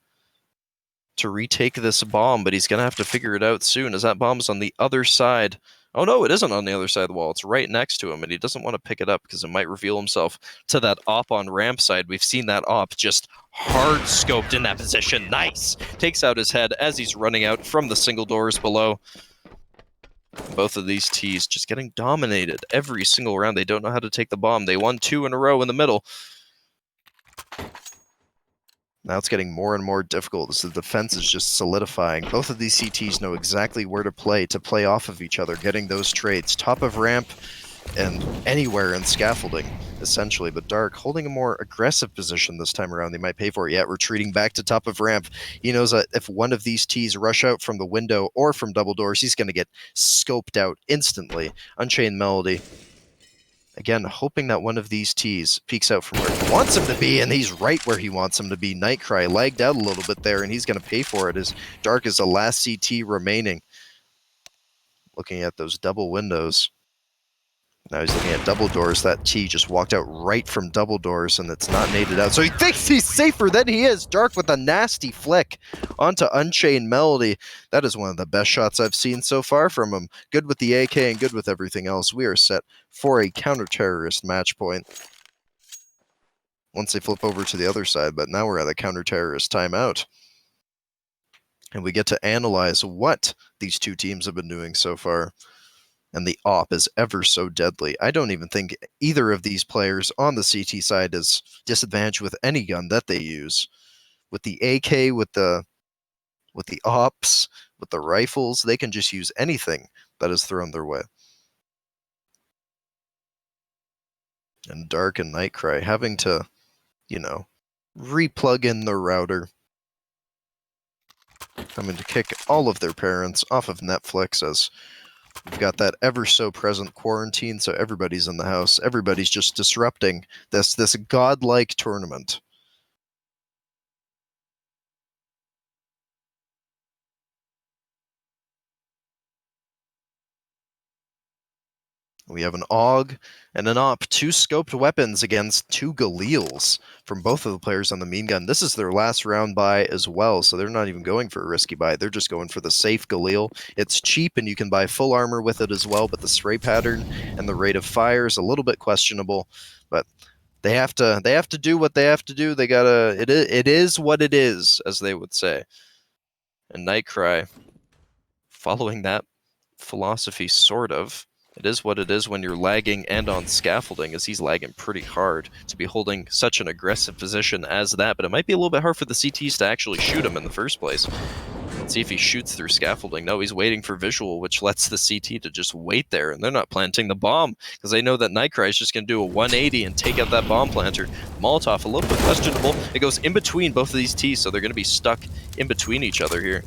to retake this bomb, but he's going to have to figure it out soon, as that bomb's on the other side. Oh no, it isn't on the other side of the wall. It's right next to him, and he doesn't want to pick it up because it might reveal himself to that op on ramp side. We've seen that op just hard scoped in that position. Nice! Takes out his head as he's running out from the single doors below. Both of these tees just getting dominated every single round. They don't know how to take the bomb. They won 2 in a row in the middle. Now it's getting more and more difficult as the defense is just solidifying. Both of these CTs know exactly where to play off of each other, getting those trades. Top of ramp and anywhere in scaffolding, essentially. But Dark holding a more aggressive position this time around. They might pay for it. Yeah, retreating back to top of ramp. He knows that if one of these tees rush out from the window or from double doors, he's going to get scoped out instantly. Unchained Melody, again, hoping that one of these tees peeks out from where he wants him to be, and he's right where he wants him to be. Nightcry lagged out a little bit there, and he's going to pay for it, as Dark is the last CT remaining. Looking at those double windows. Now he's looking at double doors. That T just walked out right from double doors, and it's not naded out. So he thinks he's safer than he is. Dark with a nasty flick onto Unchained Melody. That is one of the best shots I've seen so far from him. Good with the AK and good with everything else. We are set for a counter-terrorist match point once they flip over to the other side, but now we're at a counter-terrorist timeout. And we get to analyze what these two teams have been doing so far. And the op is ever so deadly. I don't even think either of these players on the CT side is disadvantaged with any gun that they use. With the AK, with the ops, with the rifles, they can just use anything that is thrown their way. And Dark and Nightcry having to, replug in the router. Having to kick all of their parents off of Netflix, as we've got that ever-so-present quarantine, so everybody's in the house. Everybody's just disrupting this godlike tournament. We have an AUG and an OP, 2 scoped weapons against 2 Galils from both of the players on the Myeengun. This is their last round buy as well, so they're not even going for a risky buy. They're just going for the safe Galil. It's cheap, and you can buy full armor with it as well, but the spray pattern and the rate of fire is a little bit questionable. But they have to do what they have to do. They gotta. It is what it is, as they would say. And Nightcry, following that philosophy, sort of. It is what it is when you're lagging and on scaffolding, as he's lagging pretty hard to be holding such an aggressive position as that, but it might be a little bit hard for the CTs to actually shoot him in the first place. Let's see if he shoots through scaffolding. No, he's waiting for visual, which lets the CT to just wait there, and they're not planting the bomb, because they know that Nightcry is just going to do a 180 and take out that bomb planter. Molotov, a little bit questionable. It goes in between both of these Ts, so they're going to be stuck in between each other here.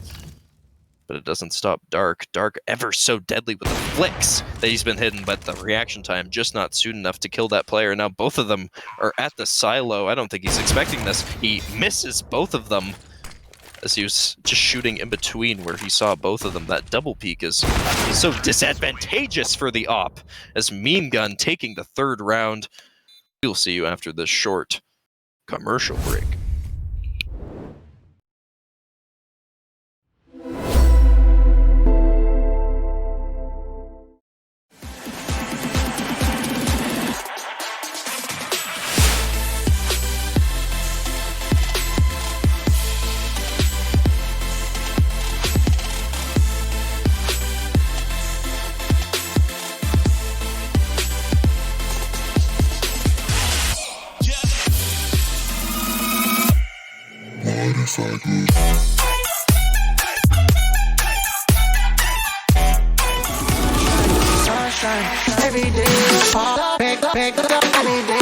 But it doesn't stop Dark. Dark ever so deadly with the flicks that he's been hitting, but the reaction time just not soon enough to kill that player. Now both of them are at the silo. I don't think he's expecting this. He misses both of them as he was just shooting in between where he saw both of them. That double peek is so disadvantageous for the op, as Myeengun taking the 3rd round. We'll see you after this short commercial break. Sunshine every day. Pick up any day.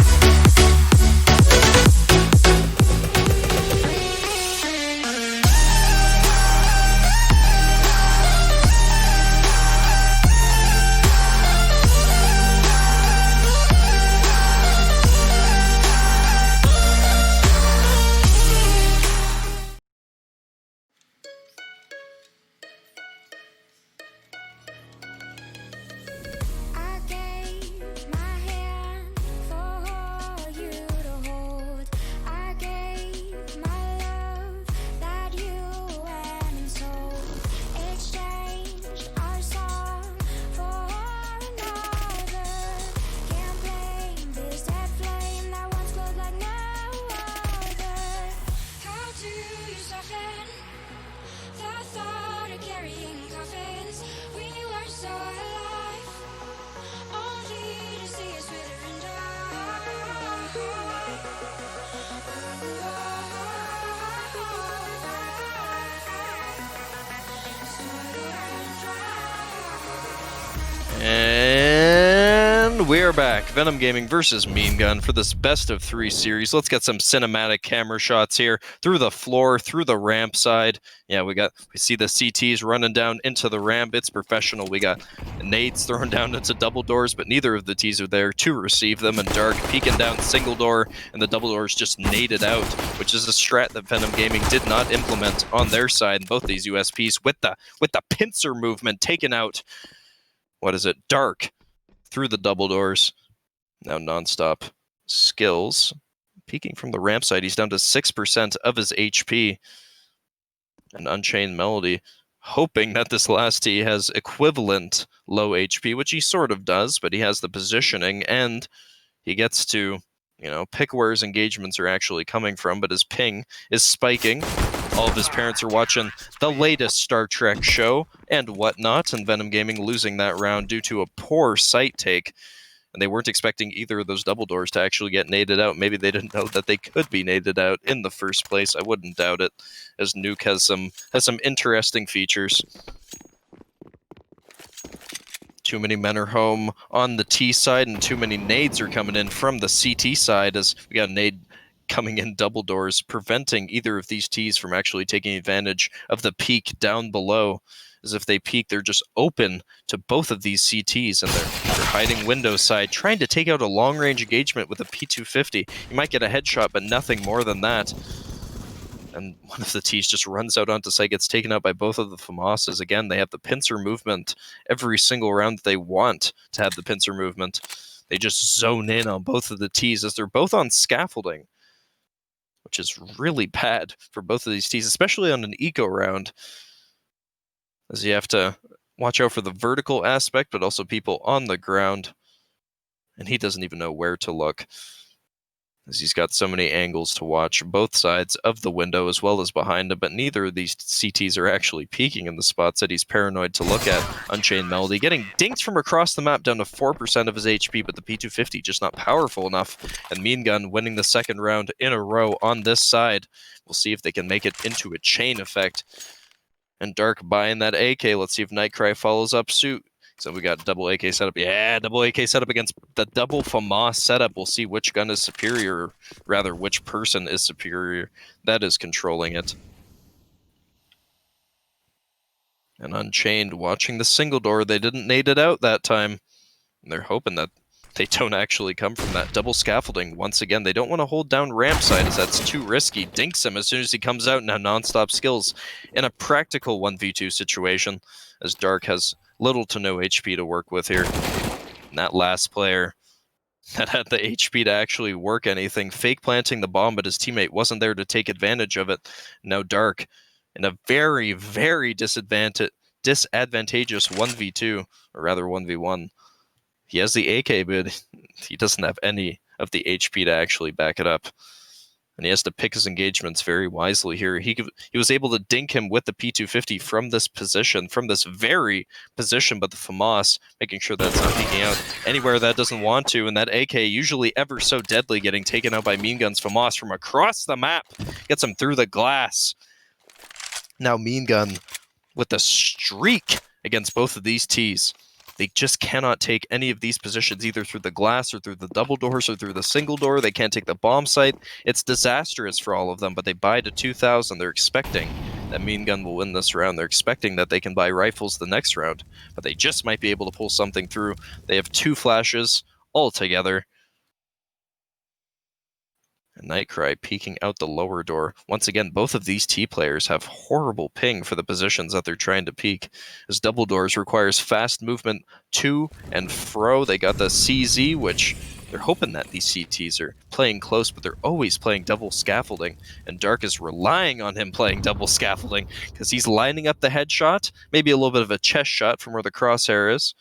And we're back. VenomGaming versus Myeengun for this best of 3 series. Let's get some cinematic camera shots here through the floor, through the ramp side. Yeah, we see the CTs running down into the ramp. It's professional. We got nades thrown down into double doors, but neither of the Ts are there to receive them. And Dark peeking down single door, and the double doors just naded out, which is a strat that VenomGaming did not implement on their side. And both these USPs with the pincer movement taken out. What is it? Dark through the double doors. Now nonstop skills. Peeking from the ramp side, he's down to 6% of his HP. And Unchained Melody, hoping that this last T has equivalent low HP, which he sort of does, but he has the positioning, and he gets to, pick where his engagements are actually coming from, but his ping is spiking. All of his parents are watching the latest Star Trek show and whatnot, and VenomGaming losing that round due to a poor site take. And they weren't expecting either of those double doors to actually get naded out. Maybe they didn't know that they could be naded out in the first place. I wouldn't doubt it, as Nuke has some interesting features. Too many men are home on the T side, and too many nades are coming in from the CT side, as we got a nade coming in double doors, preventing either of these Ts from actually taking advantage of the peak down below. As if they peek, they're just open to both of these CTs, and they're hiding window side, trying to take out a long-range engagement with a P250. You might get a headshot, but nothing more than that. And one of the Ts just runs out onto site, gets taken out by both of the FAMASs. Again, they have the pincer movement every single round that they want to have the pincer movement. They just zone in on both of the Ts as they're both on scaffolding, which is really bad for both of these Ts, especially on an eco round, as you have to watch out for the vertical aspect, but also people on the ground. And he doesn't even know where to look, as he's got so many angles to watch, both sides of the window as well as behind him, but neither of these CTs are actually peeking in the spots that he's paranoid to look at. Unchained Melody getting dinked from across the map down to 4% of his HP, but the P250 just not powerful enough. And Myeengun winning the second round in a row on this side. We'll see if they can make it into a chain effect. And Dark buying that AK. Let's see if Nightcry follows up suit. So we got double AK setup. Yeah, double AK setup against the double FAMAS setup. We'll see which gun is superior, or rather, which person is superior. That is controlling it. And Unchained watching the single door. They didn't nade it out that time. And they're hoping that they don't actually come from that double scaffolding. Once again, they don't want to hold down ramp side, as that's too risky. Dinks him as soon as he comes out. Now nonstop skills in a practical 1v2 situation, as Dark has little to no HP to work with here. And that last player that had the HP to actually work anything, fake planting the bomb, but his teammate wasn't there to take advantage of it. Now Dark in a very, very disadvantageous 1v2, or rather 1v1. He has the AK, but he doesn't have any of the HP to actually back it up. And he has to pick his engagements very wisely here. He was able to dink him with the P250 from this position, from this very position, but the FAMAS making sure that it's not peeking out anywhere that doesn't want to. And that AK, usually ever so deadly, getting taken out by Myeengun's FAMAS from across the map. Gets him through the glass. Now Myeengun with the streak against both of these Ts. They just cannot take any of these positions, either through the glass or through the double doors or through the single door. They can't take the bomb site. It's disastrous for all of them, but they buy to 2,000. They're expecting that Myeengun will win this round. They're expecting that they can buy rifles the next round, but they just might be able to pull something through. They have 2 flashes all together. And Nightcry peeking out the lower door. Once again, both of these T players have horrible ping for the positions that they're trying to peek, as double doors requires fast movement to and fro. They got the CZ, which they're hoping that these CTs are playing close, but they're always playing double scaffolding. And Dark is relying on him playing double scaffolding, because he's lining up the headshot, maybe a little bit of a chest shot from where the crosshair is.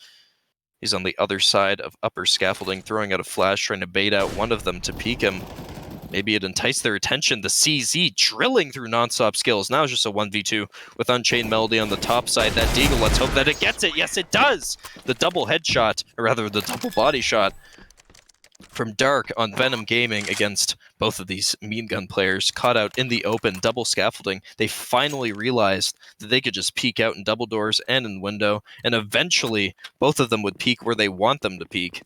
He's on the other side of upper scaffolding, throwing out a flash, trying to bait out one of them to peek him. Maybe it enticed their attention. The CZ drilling through nonstop skills. Now it's just a 1v2 with Unchained Melody on the top side. That Deagle, let's hope that it gets it. Yes, it does! The double headshot, or rather the double body shot from Dark on VenomGaming against both of these Myeengun players, caught out in the open, double scaffolding. They finally realized that they could just peek out in double doors and in window, and eventually both of them would peek where they want them to peek.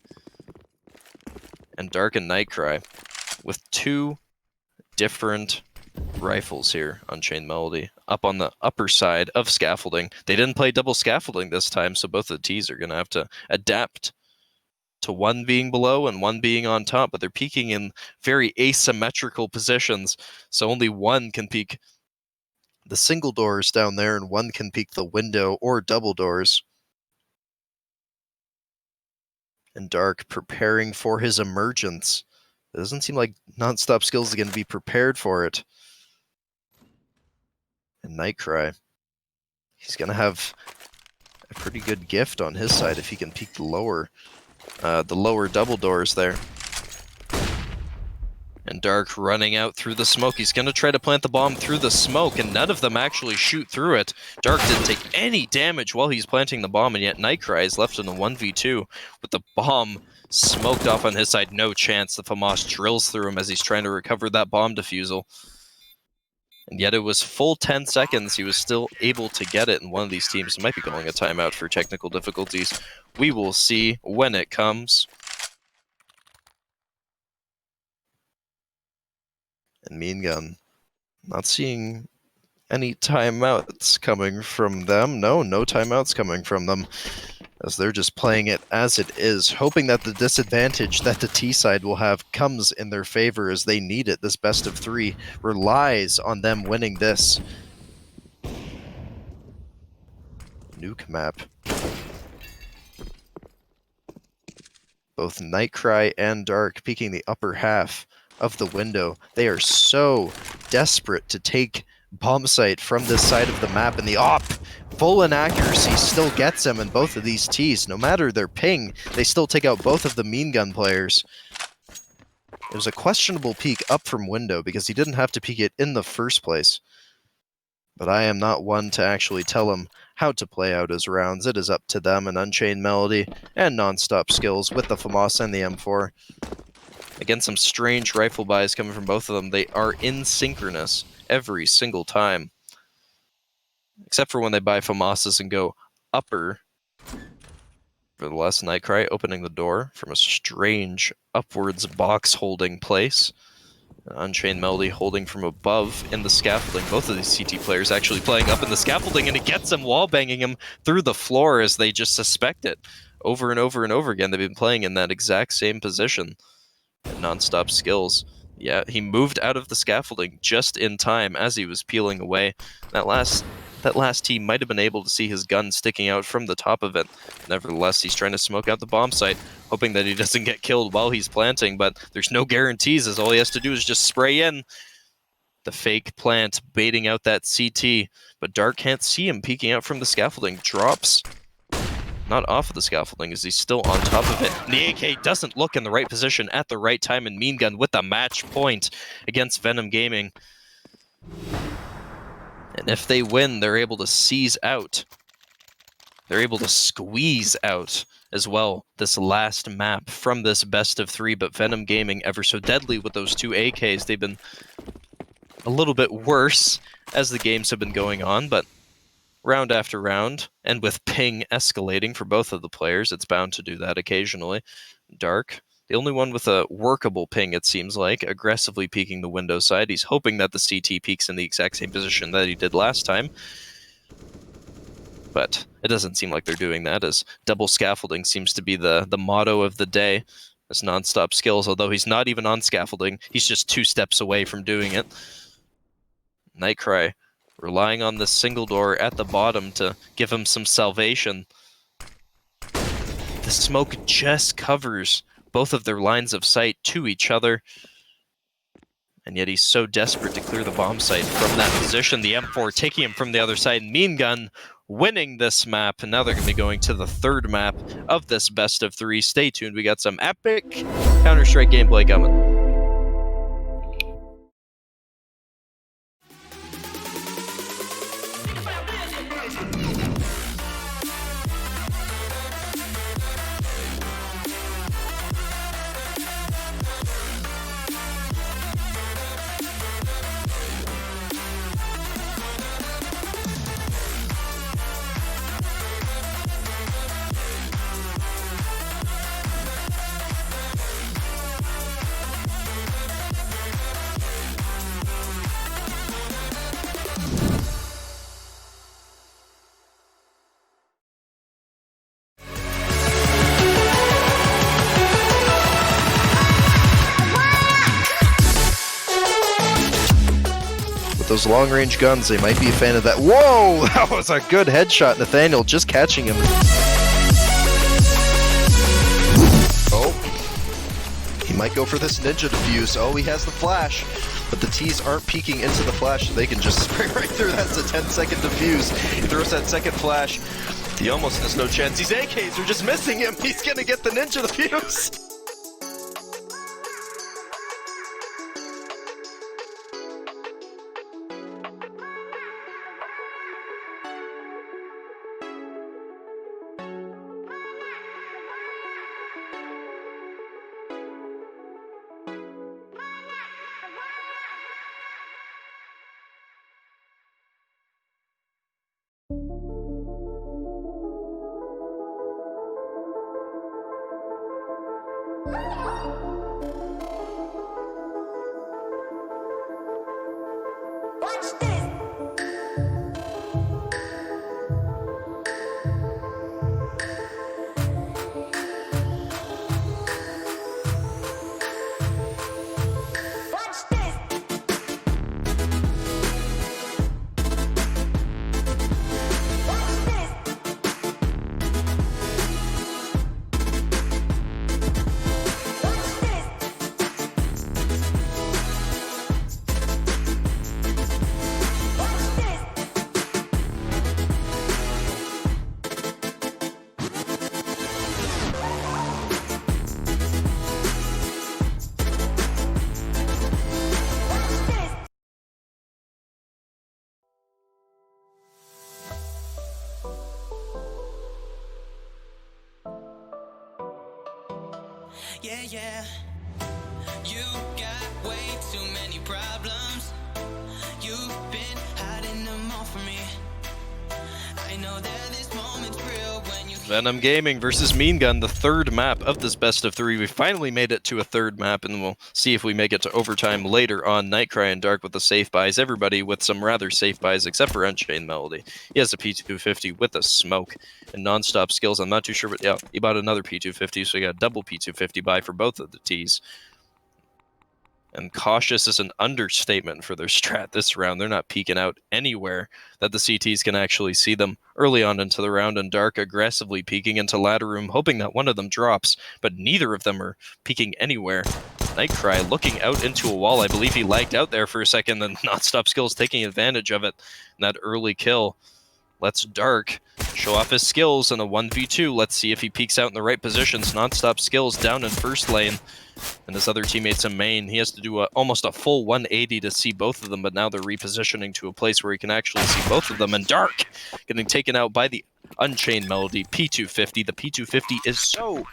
And Dark and Nightcry with two different rifles here on Chain Melody up on the upper side of scaffolding. They didn't play double scaffolding this time, so both of the Ts are going to have to adapt to one being below and one being on top, but they're peeking in very asymmetrical positions, so only one can peek the single doors down there and one can peek the window or double doors. And Dark preparing for his emergence. It doesn't seem like Nonstop Skills is going to be prepared for it. And Nightcry, he's going to have a pretty good gift on his side if he can peek the lower double doors there. And Dark running out through the smoke. He's going to try to plant the bomb through the smoke, and none of them actually shoot through it. Dark didn't take any damage while he's planting the bomb, and yet Nightcry is left in a 1v2 with the bomb smoked off on his side. No chance. The FAMAS drills through him as he's trying to recover that bomb defusal. And yet it was full 10 seconds. He was still able to get it, and one of these teams might be calling a timeout for technical difficulties. We will see when it comes. And Myeengun, not seeing any timeouts coming from them. No timeouts coming from them, as they're just playing it as it is, hoping that the disadvantage that the T side will have comes in their favor as they need it. This best of 3 relies on them winning this. Nuke map. Both Nightcry and Dark peeking the upper half of the window. They are so desperate to take bomb site from this side of the map, and the op full inaccuracy still gets them, and both of these Ts, no matter their ping, they still take out both of the Myeengun players. It was a questionable peek up from window because he didn't have to peek it in the first place. But I am not one to actually tell him how to play out his rounds. It is up to them and Unchained Melody and Nonstop Skills with the FAMAS and the M4. Again, some strange rifle buys coming from both of them. They are asynchronous every single time. Except for when they buy FAMASs and go upper. For the last Nightcry opening the door from a strange upwards box holding place. Unchained Melody holding from above in the scaffolding. Both of these CT players actually playing up in the scaffolding, and it gets them wallbanging him through the floor as they just suspect it. Over and over and over again, they've been playing in that exact same position. Nonstop Skills. Yeah, he moved out of the scaffolding just in time as he was peeling away. That last team might have been able to see his gun sticking out from the top of it. Nevertheless, he's trying to smoke out the bomb site, hoping that he doesn't get killed while he's planting, but there's no guarantees, as all he has to do is just spray in the fake plant, baiting out that CT. But Dark can't see him peeking out from the scaffolding. Drops not off of the scaffolding as he's still on top of it. And the AK doesn't look in the right position at the right time, and Myeengun with the match point against VenomGaming. And if they win, they're able to seize out. They're able to squeeze out as well this last map from this best of 3, but VenomGaming ever so deadly with those 2 AKs. They've been a little bit worse as the games have been going on, but round after round, and with ping escalating for both of the players, it's bound to do that occasionally. Dark, the only one with a workable ping, it seems like, aggressively peeking the window side. He's hoping that the CT peeks in the exact same position that he did last time. But it doesn't seem like they're doing that, as double scaffolding seems to be the motto of the day. As Nonstop Skills, although he's not even on scaffolding, he's just 2 steps away from doing it. Nightcry relying on the single door at the bottom to give him some salvation. The smoke just covers both of their lines of sight to each other. And yet he's so desperate to clear the bomb site from that position. The M4 taking him from the other side. Myeengun winning this map. And now they're going to be going to the 3rd map of this best of 3. Stay tuned. We got some epic Counter-Strike gameplay coming. With those long-range guns, they might be a fan of that. Whoa! That was a good headshot, Nathaniel, just catching him. Oh. He might go for this ninja defuse. Oh, he has the flash. But the T's aren't peeking into the flash, so they can just spray right through. That's a 10-second defuse. He throws that second flash. He almost has no chance. These AKs are just missing him. He's gonna get the ninja defuse. Watch this. Watch this. Watch this. Watch this. Watch this. Watch this. Yeah, yeah. You got way too many problems. You've been hiding them all from me. I know that this moment's real when you VenomGaming versus Myeengun, the third map of this best of three. We finally made it to a third map, and we'll see if we make it to overtime later on. Nightcry and Dark with the safe buys. Everybody with some rather safe buys, except for Unchained Melody. He has a P250 with a smoke and non-stop skills. I'm not too sure, but yeah, he bought another P250, so he got a double P250 buy for both of the Ts. And cautious is an understatement for their strat this round. They're not peeking out anywhere that the CTs can actually see them early on into the round, and Dark aggressively peeking into ladder room, hoping that one of them drops, but neither of them are peeking anywhere. Nightcry looking out into a wall. I believe he lagged out there for a second, and non-stop skills taking advantage of it. And that early kill lets Dark show off his skills in a 1v2. Let's see if he peeks out in the right positions. Non-stop skills down in first lane. And his other teammates in main, he has to do almost a full 180 to see both of them, but now they're repositioning to a place where he can actually see both of them. And Dark getting taken out by the Unchained Melody P250. The P250 is so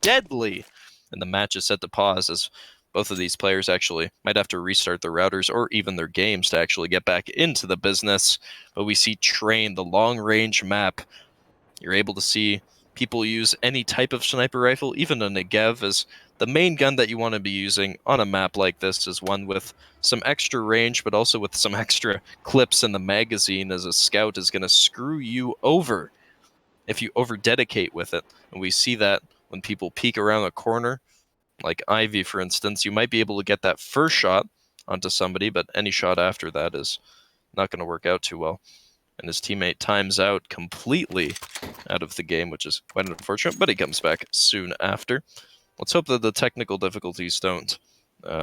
deadly. And the match is set to pause as both of these players actually might have to restart their routers or even their games to actually get back into the business. But we see Train, the long-range map. You're able to see people use any type of sniper rifle, even a Negev, as the main gun that you want to be using on a map like this is one with some extra range, but also with some extra clips in the magazine, as a scout is going to screw you over if you over-dedicate with it. And we see that when people peek around a corner, like Ivy, for instance, you might be able to get that first shot onto somebody, but any shot after that is not going to work out too well. And his teammate times out completely out of the game, which is quite unfortunate, but he comes back soon after. Let's hope that the technical difficulties don't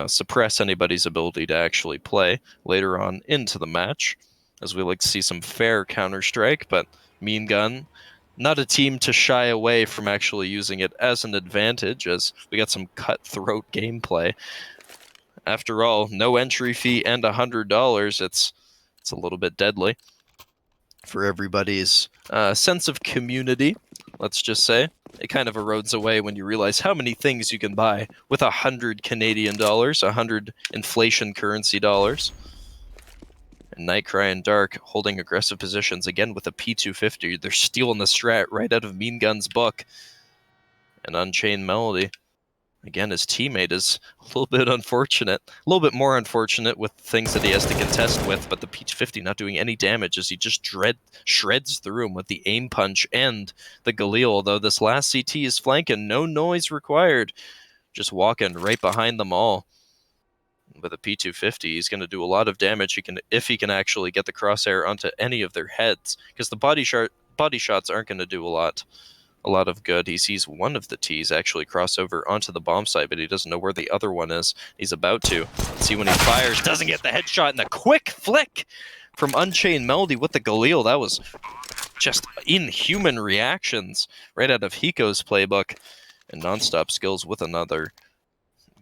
suppress anybody's ability to actually play later on into the match, as we like to see some fair Counter-Strike, but Myeengun, not a team to shy away from actually using it as an advantage, as we got some cutthroat gameplay. After all, no entry fee and $100, it's a little bit deadly for everybody's sense of community, let's just say. It kind of erodes away when you realize how many things you can buy with 100 Canadian dollars, 100 inflation currency dollars. And Nightcry and Dark holding aggressive positions again with a P250. They're stealing the strat right out of Myeengun's book. And Unchained Melody, again, his teammate is a little bit unfortunate. A little bit more unfortunate with things that he has to contest with, but the P250 not doing any damage as he just shreds through him with the aim punch and the Galil, although this last CT is flanking. No noise required. Just walking right behind them all. With a P250, he's going to do a lot of damage if he can actually get the crosshair onto any of their heads, because the body shots aren't going to do a lot of good. He sees one of the T's actually cross over onto the bomb site, but he doesn't know where the other one is. He's about to. Let's see when he fires. Doesn't get the headshot, and the quick flick from Unchained Melody with the Galil. That was just inhuman reactions right out of Hiko's playbook. And Nonstop Skills with another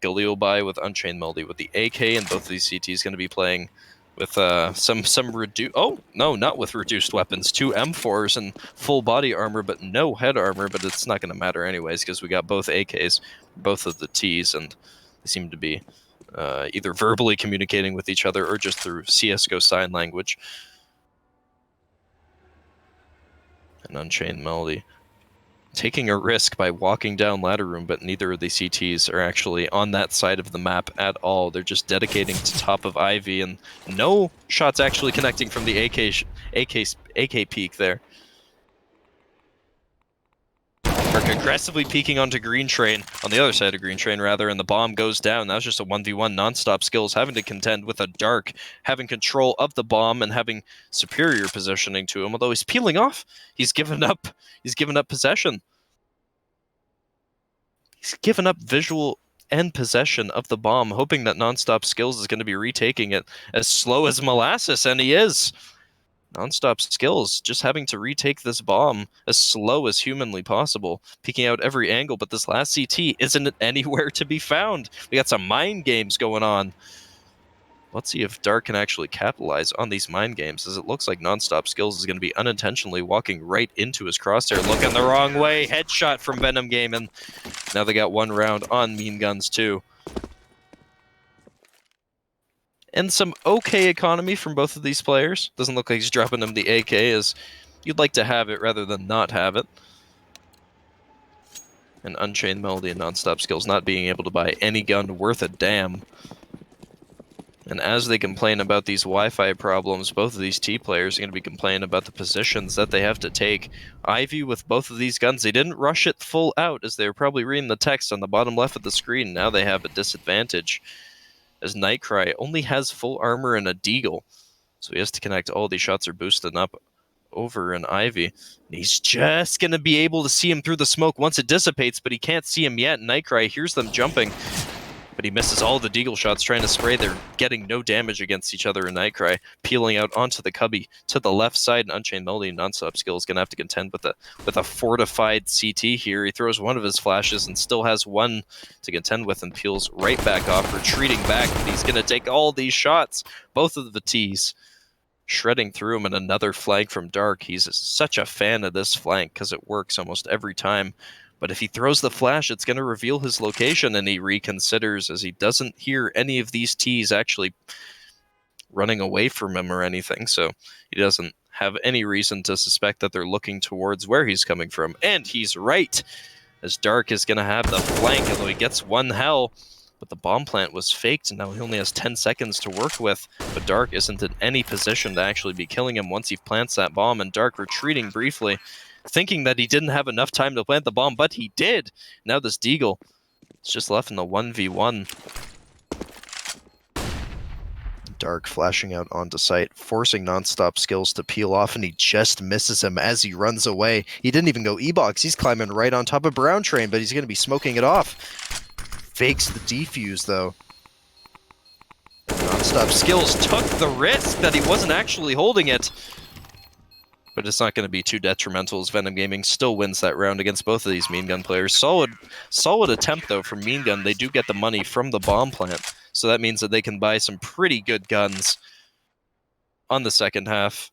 Galil buy with Unchained Melody with the AK, and both of these CTs going to be playing with some reduced... Oh, no, not with reduced weapons. 2 M4s and full body armor, but no head armor, but it's not going to matter anyways, because we got both AKs, both of the Ts, and they seem to be either verbally communicating with each other or just through CSGO sign language. And Unchained Melody taking a risk by walking down ladder room, but neither of the CTs are actually on that side of the map at all. They're just dedicating to top of Ivy, and no shots actually connecting from the AK peak there. Dark aggressively peeking onto Green Train, on the other side of Green Train rather, and the bomb goes down. That was just a 1v1. Nonstop Skills having to contend with a Dark, having control of the bomb and having superior positioning to him. Although he's peeling off, he's given up possession. He's given up visual and possession of the bomb, hoping that Nonstop Skills is going to be retaking it as slow as molasses, and he is. Nonstop Skills just having to retake this bomb as slow as humanly possible, peeking out every angle, but this last CT isn't anywhere to be found. We got some mind games going on. Let's see if Dark can actually capitalize on these mind games, as it looks like Nonstop Skills is going to be unintentionally walking right into his crosshair, looking the wrong way. Headshot from VenomGaming. Now they got 1 round on Myeenguns too. And some okay economy from both of these players. Doesn't look like he's dropping them the AK, as you'd like to have it rather than not have it. And Unchained Melody and Nonstop Skills not being able to buy any gun worth a damn. And as they complain about these Wi-Fi problems, both of these T players are going to be complaining about the positions that they have to take. Ivy with both of these guns, they didn't rush it full out, as they were probably reading the text on the bottom left of the screen. Now they have a disadvantage, as Nightcry only has full armor and a deagle. So he has to connect all these shots are boosting up over an Ivy. And he's just going to be able to see him through the smoke once it dissipates, but he can't see him yet. Nightcry hears them jumping, but he misses all the deagle shots trying to spray. They're getting no damage against each other, and Nightcry peeling out onto the cubby to the left side, and Unchained Melody and Nonstop Skill is going to have to contend with a fortified CT here. He throws one of his flashes and still has one to contend with, and peels right back off, retreating back, but he's going to take all these shots. Both of the T's shredding through him, and another flank from Dark. He's such a fan of this flank because it works almost every time. But if he throws the flash, it's going to reveal his location, and he reconsiders, as he doesn't hear any of these T's actually running away from him or anything. So he doesn't have any reason to suspect that they're looking towards where he's coming from. And he's right, as Dark is going to have the flank, although he gets one hell. But the bomb plant was faked, and now he only has 10 seconds to work with. But Dark isn't in any position to actually be killing him once he plants that bomb, and Dark retreating briefly, thinking that he didn't have enough time to plant the bomb, but he did. Now this deagle is just left in the 1v1. Dark flashing out onto site, forcing Nonstop Skills to peel off, and he just misses him as he runs away. He didn't even go E-box. He's climbing right on top of Brown Train, but he's going to be smoking it off. Fakes the defuse, though. Nonstop Skills took the risk that he wasn't actually holding it, but it's not going to be too detrimental, as VenomGaming still wins that round against both of these Myeengun players. Solid attempt, though, from Myeengun. They do get the money from the bomb plant, so that means that they can buy some pretty good guns on the second half.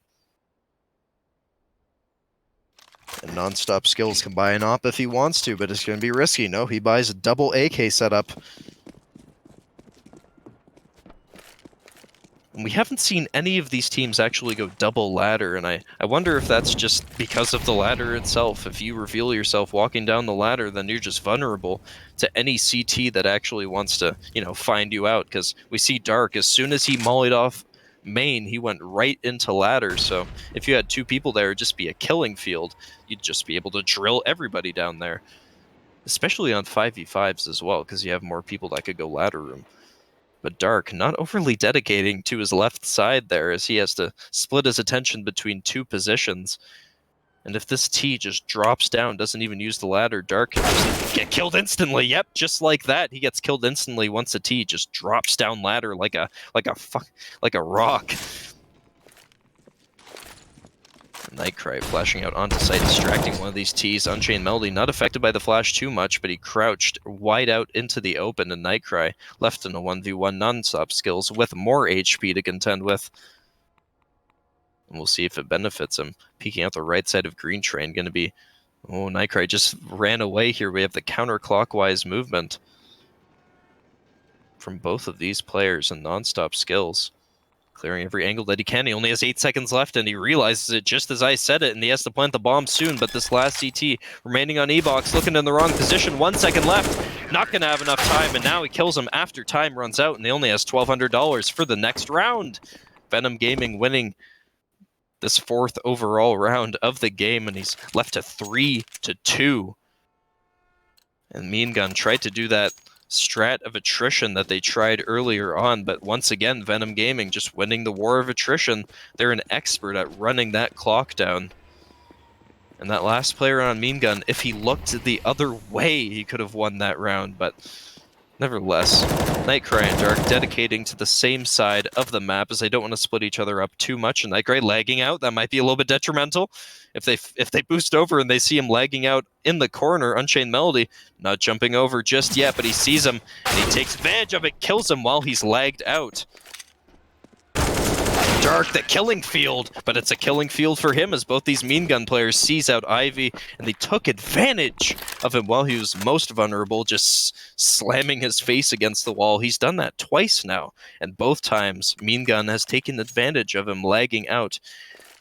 And Nonstop Skills can buy an op if he wants to, but it's going to be risky. No, he buys a double AK setup. We haven't seen any of these teams actually go double ladder, and I wonder if that's just because of the ladder itself. If you reveal yourself walking down the ladder, then you're just vulnerable to any CT that actually wants to, find you out, because we see Dark, as soon as he mollied off main, he went right into ladder. So if you had 2 people there, it'd just be a killing field. You'd just be able to drill everybody down there, especially on 5v5s as well, because you have more people that could go ladder room. But Dark not overly dedicating to his left side there, as he has to split his attention between two positions. And if this T just drops down, doesn't even use the ladder, Dark can just get killed instantly. Yep, just like that, he gets killed instantly once a T just drops down ladder like a rock. Nightcry flashing out onto site, distracting one of these Ts. Unchained Melody not affected by the flash too much, but he crouched wide out into the open, and Nightcry left in a 1v1 non-stop skills with more HP to contend with. And we'll see if it benefits him. Peeking out the right side of Green Train, going to be... Oh, Nightcry just ran away here. We have the counterclockwise movement from both of these players and non-stop skills. Clearing every angle that he can. He only has 8 seconds left, and he realizes it just as I said it, and he has to plant the bomb soon, but this last CT remaining on E-Box, looking in the wrong position, 1 second left, not going to have enough time, and now he kills him after time runs out, and he only has $1,200 for the next round. VenomGaming winning this 4th overall round of the game, and he's left to 3-2. And Myeengun tried to do that strat of attrition that they tried earlier on, but once again, VenomGaming just winning the war of attrition. They're an expert at running that clock down. And that last player on Myeengun, if he looked the other way, he could have won that round, but nevertheless, Nightcry and Dark dedicating to the same side of the map, as they don't want to split each other up too much, and Nightcry lagging out. That might be a little bit detrimental. If they boost over and they see him lagging out in the corner, Unchained Melody not jumping over just yet, but he sees him, and he takes advantage of it, kills him while he's lagged out. Dark, the killing field, but it's a killing field for him, as both these Myeengun players seize out Ivy, and they took advantage of him while he was most vulnerable, just slamming his face against the wall. He's done that twice now, and both times Myeengun has taken advantage of him lagging out.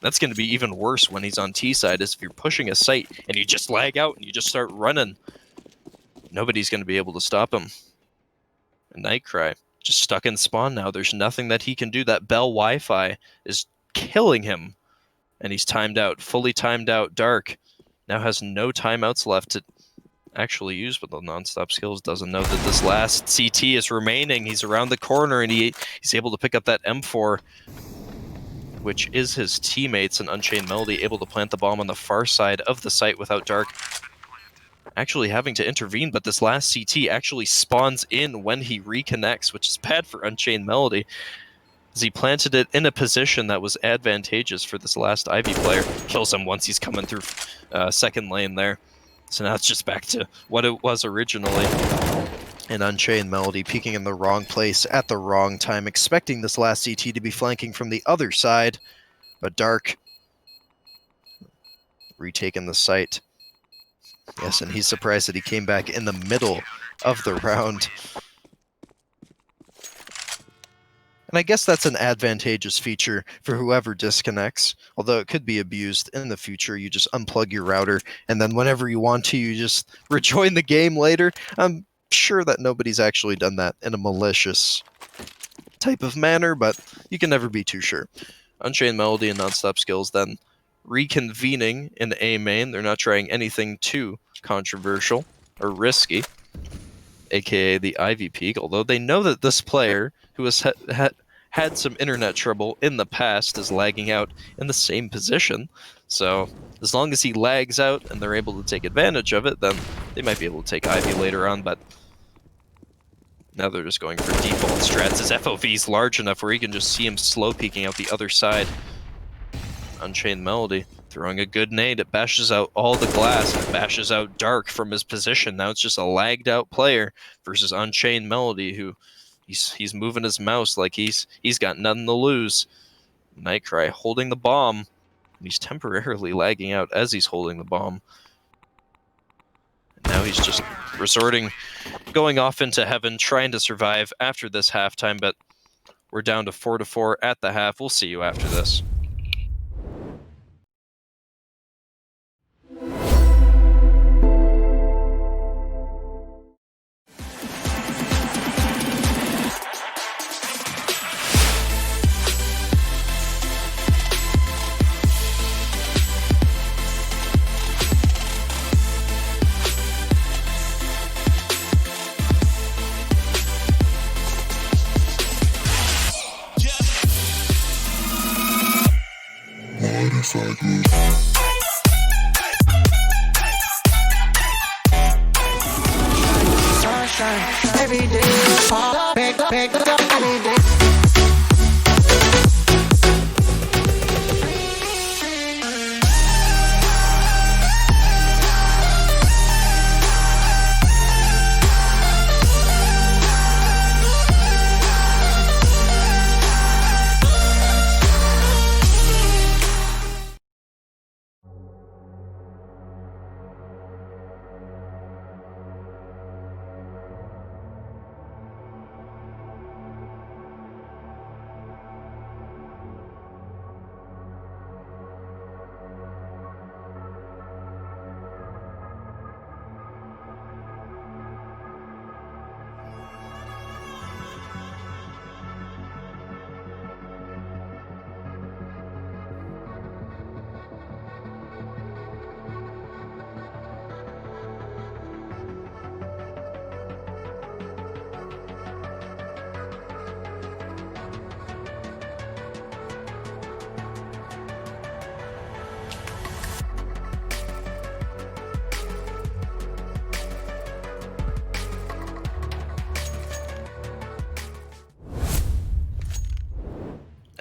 That's going to be even worse when he's on T side, is if you're pushing a site and you just lag out and you just start running. Nobody's going to be able to stop him. And Nightcry just stuck in spawn now. There's nothing that he can do. That Bell Wi-Fi is killing him. And he's timed out, fully timed out. Dark now has no timeouts left to actually use, but the non-stop skills doesn't know that this last CT is remaining. He's around the corner, and he's able to pick up that M4, which is his teammates, and Unchained Melody able to plant the bomb on the far side of the site without Dark actually having to intervene, but this last CT actually spawns in when he reconnects, which is bad for Unchained Melody, as he planted it in a position that was advantageous for this last Ivy player. Kills him once he's coming through second lane there. So now it's just back to what it was originally. And Unchained Melody peeking in the wrong place at the wrong time, expecting this last CT to be flanking from the other side, but Dark retaking the site. Yes, and he's surprised that he came back in the middle of the round. And I guess that's an advantageous feature for whoever disconnects, although it could be abused in the future. You just unplug your router, and then whenever you want to, you just rejoin the game later. I'm sure that nobody's actually done that in a malicious type of manner, but you can never be too sure. Unchained Melody and non-stop skills then reconvening in A main. They're not trying anything too controversial or risky, aka the Ivy peak, although they know that this player, who has had some internet trouble in the past, is lagging out in the same position. So as long as he lags out and they're able to take advantage of it, then they might be able to take Ivy later on, but now they're just going for default strats. His FOV is large enough where he can just see him slow peeking out the other side. Unchained Melody throwing a good nade. It bashes out all the glass. It bashes out Dark from his position. Now it's just a lagged out player versus Unchained Melody, who he's moving his mouse like he's got nothing to lose. Nightcry holding the bomb. He's temporarily lagging out as he's holding the bomb. And now he's just going off into heaven, trying to survive after this halftime, but we're down to 4-4 at the half. We'll see you after this. Sunshine every day. Fall, pick up any day.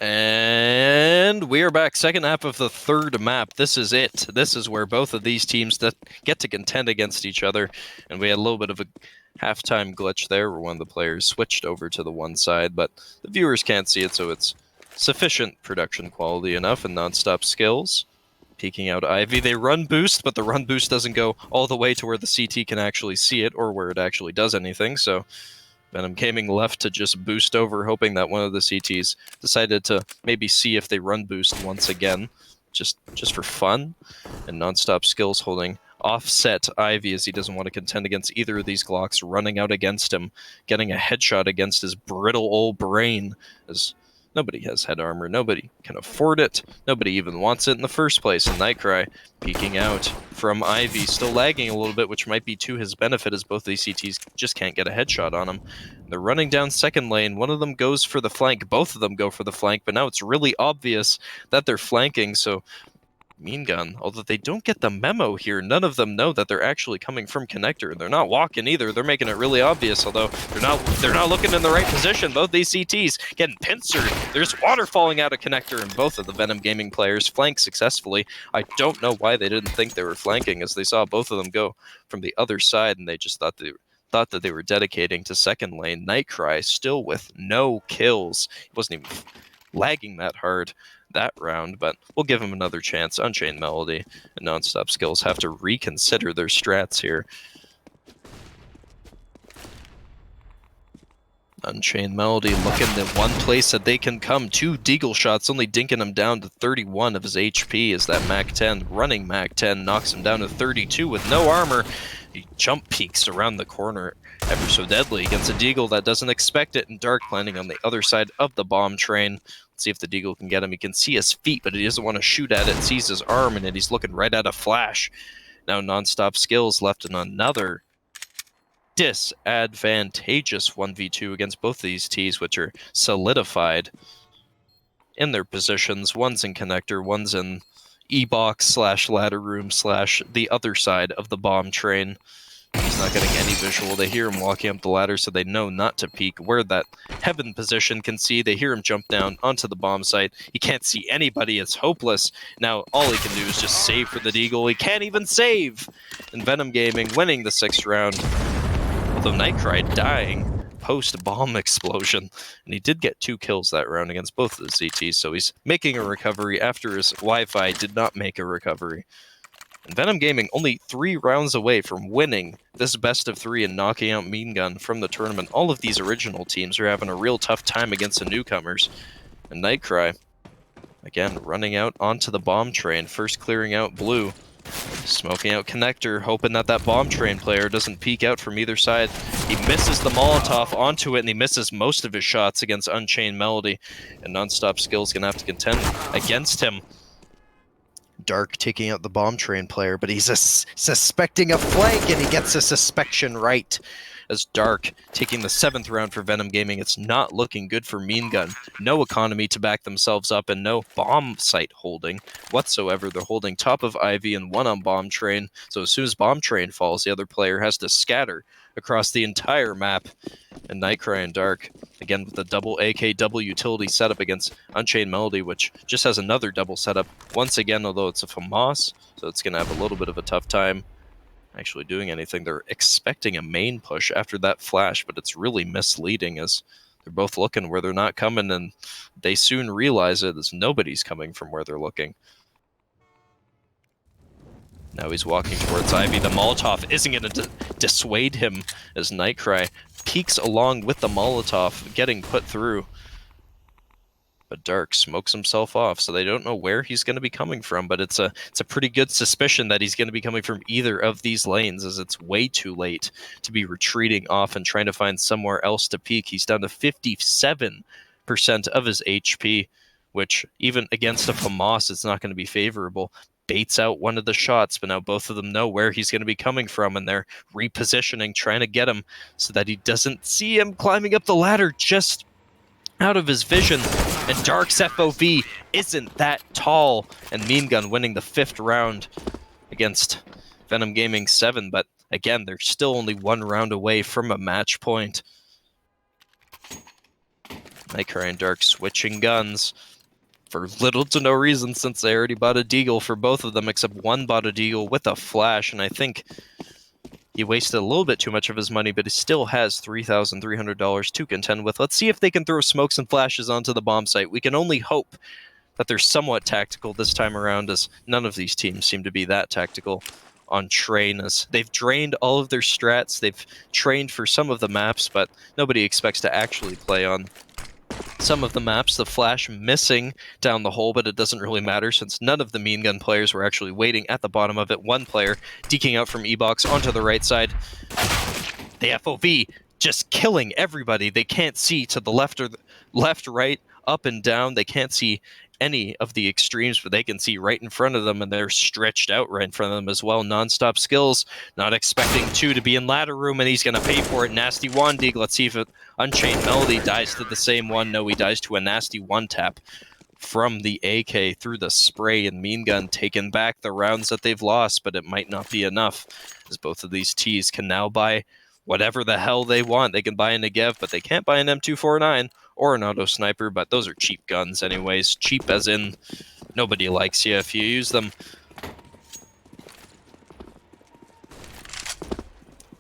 And we are back. Second half of the third map. This is it. This is where both of these teams that get to contend against each other. And we had a little bit of a halftime glitch there where one of the players switched over to the one side, but the viewers can't see it, so it's sufficient production quality enough and non-stop skills. Peeking out Ivy. They run boost, but the run boost doesn't go all the way to where the CT can actually see it or where it actually does anything, so VenomGaming left to just boost over, hoping that one of the CTs decided to maybe see if they run boost once again, just for fun. And non-stop skills holding offset Ivy as he doesn't want to contend against either of these Glocks, running out against him, getting a headshot against his brittle old brain, as nobody has head armor, nobody can afford it, nobody even wants it in the first place. And Nightcry peeking out from Ivy, still lagging a little bit, which might be to his benefit as both these CTs just can't get a headshot on him. They're running down second lane, one of them goes for the flank, both of them go for the flank, but now it's really obvious that they're flanking, so Myeengun, although they don't get the memo here, none of them know that they're actually coming from connector. They're not walking either. They're making it really obvious, although they're not looking in the right position. Both these CTs getting pincered. There's water falling out of connector, and both of the VenomGaming players flank successfully. I don't know why they didn't think they were flanking, as they saw both of them go from the other side, and they just thought that they were dedicating to second lane. Nightcry still with no kills. He wasn't even lagging that hard that round, but we'll give him another chance. Unchained Melody and Non-Stop Skills have to reconsider their strats here. Unchained Melody looking at one place that they can come. 2 deagle shots, only dinking him down to 31 of his HP as that MAC-10, running MAC-10, knocks him down to 32 with no armor. He jump peeks around the corner ever so deadly against a deagle that doesn't expect it, and Dark landing on the other side of the bomb train. Let's see if the deagle can get him. He can see his feet, but he doesn't want to shoot at it. Sees his arm in it. He's looking right at a flash. Now Non-Stop Skills left in another disadvantageous 1v2 against both of these Ts, which are solidified in their positions. One's in connector, one's in E-box / ladder room / the other side of the bomb train. He's not getting any visual. They hear him walking up the ladder, so they know not to peek where that heaven position can see. They hear him jump down onto the bomb site. He can't see anybody. It's hopeless. Now all he can do is just save for the deagle. He can't even save. And VenomGaming winning the 6th round, although Nightcry dying post-bomb explosion. And he did get 2 kills that round against both of the CTs, so he's making a recovery after his Wi-Fi did not make a recovery. And VenomGaming only 3 rounds away from winning this best of 3 and knocking out Myeengun from the tournament. All of these original teams are having a real tough time against the newcomers. And Nightcry, again, running out onto the bomb train, first clearing out blue. Smoking out connector, hoping that that bomb train player doesn't peek out from either side. He misses the Molotov onto it, and he misses most of his shots against Unchained Melody. And Non-Stop Skills gonna have to contend against him. Dark taking out the bomb train player, but he's suspecting a flank, and he gets a suspicion right. as Dark taking the 7th round for VenomGaming. It's not looking good for Myeengun. No economy to back themselves up and no bomb site holding whatsoever. They're holding top of Ivy and 1 on Bomb Train. So as soon as Bomb Train falls, the other player has to scatter across the entire map. And Nightcry and Dark, again with the double AK double utility setup against Unchained Melody, which just has another double setup. Once again, although it's a FAMAS, so it's going to have a little bit of a tough time actually doing anything. They're expecting a main push after that flash, but it's really misleading as they're both looking where they're not coming, and they soon realize it as nobody's coming from where they're looking. Now he's walking towards Ivy. The Molotov isn't going to dissuade him as Nightcry peeks along with the Molotov, getting put through. But Dark smokes himself off, so they don't know where he's going to be coming from, but it's a pretty good suspicion that he's going to be coming from either of these lanes, as it's way too late to be retreating off and trying to find somewhere else to peek. He's down to 57% of his HP, which even against a FAMAS, it's not going to be favorable. Baits out one of the shots, but now both of them know where he's going to be coming from, and they're repositioning, trying to get him so that he doesn't see him climbing up the ladder just out of his vision. And Dark's FOV isn't that tall, and Myeengun winning the 5th round against VenomGaming 7, but again, they're still only 1 round away from a match point. Nightcry and Dark switching guns for little to no reason, since they already bought a deagle for both of them, except one bought a deagle with a flash, and I think he wasted a little bit too much of his money, but he still has $3,300 to contend with. Let's see if they can throw smokes and flashes onto the bomb site. We can only hope that they're somewhat tactical this time around, as none of these teams seem to be that tactical on Train, as they've drained all of their strats. They've trained for some of the maps, but nobody expects to actually play on some of the maps. The flash missing down the hole, but it doesn't really matter since none of the Myeengun players were actually waiting at the bottom of it. One player deking out from E-Box onto the right side. The FOV just killing everybody. They can't see to the left or left, right, up and down. They can't see any of the extremes, but they can see right in front of them, and they're stretched out right in front of them as well. Non-stop skills, not expecting 2 to be in ladder room, and he's going to pay for it. Nasty one dig. Let's see if Unchained Melody dies to the same one. No, he dies to a nasty one tap from the AK through the spray, and Myeengun taking back the rounds that they've lost, but it might not be enough, as both of these Ts can now buy whatever the hell they want. They can buy a Negev, but they can't buy an M249 or an auto sniper, but those are cheap guns anyways. Cheap as in nobody likes you if you use them.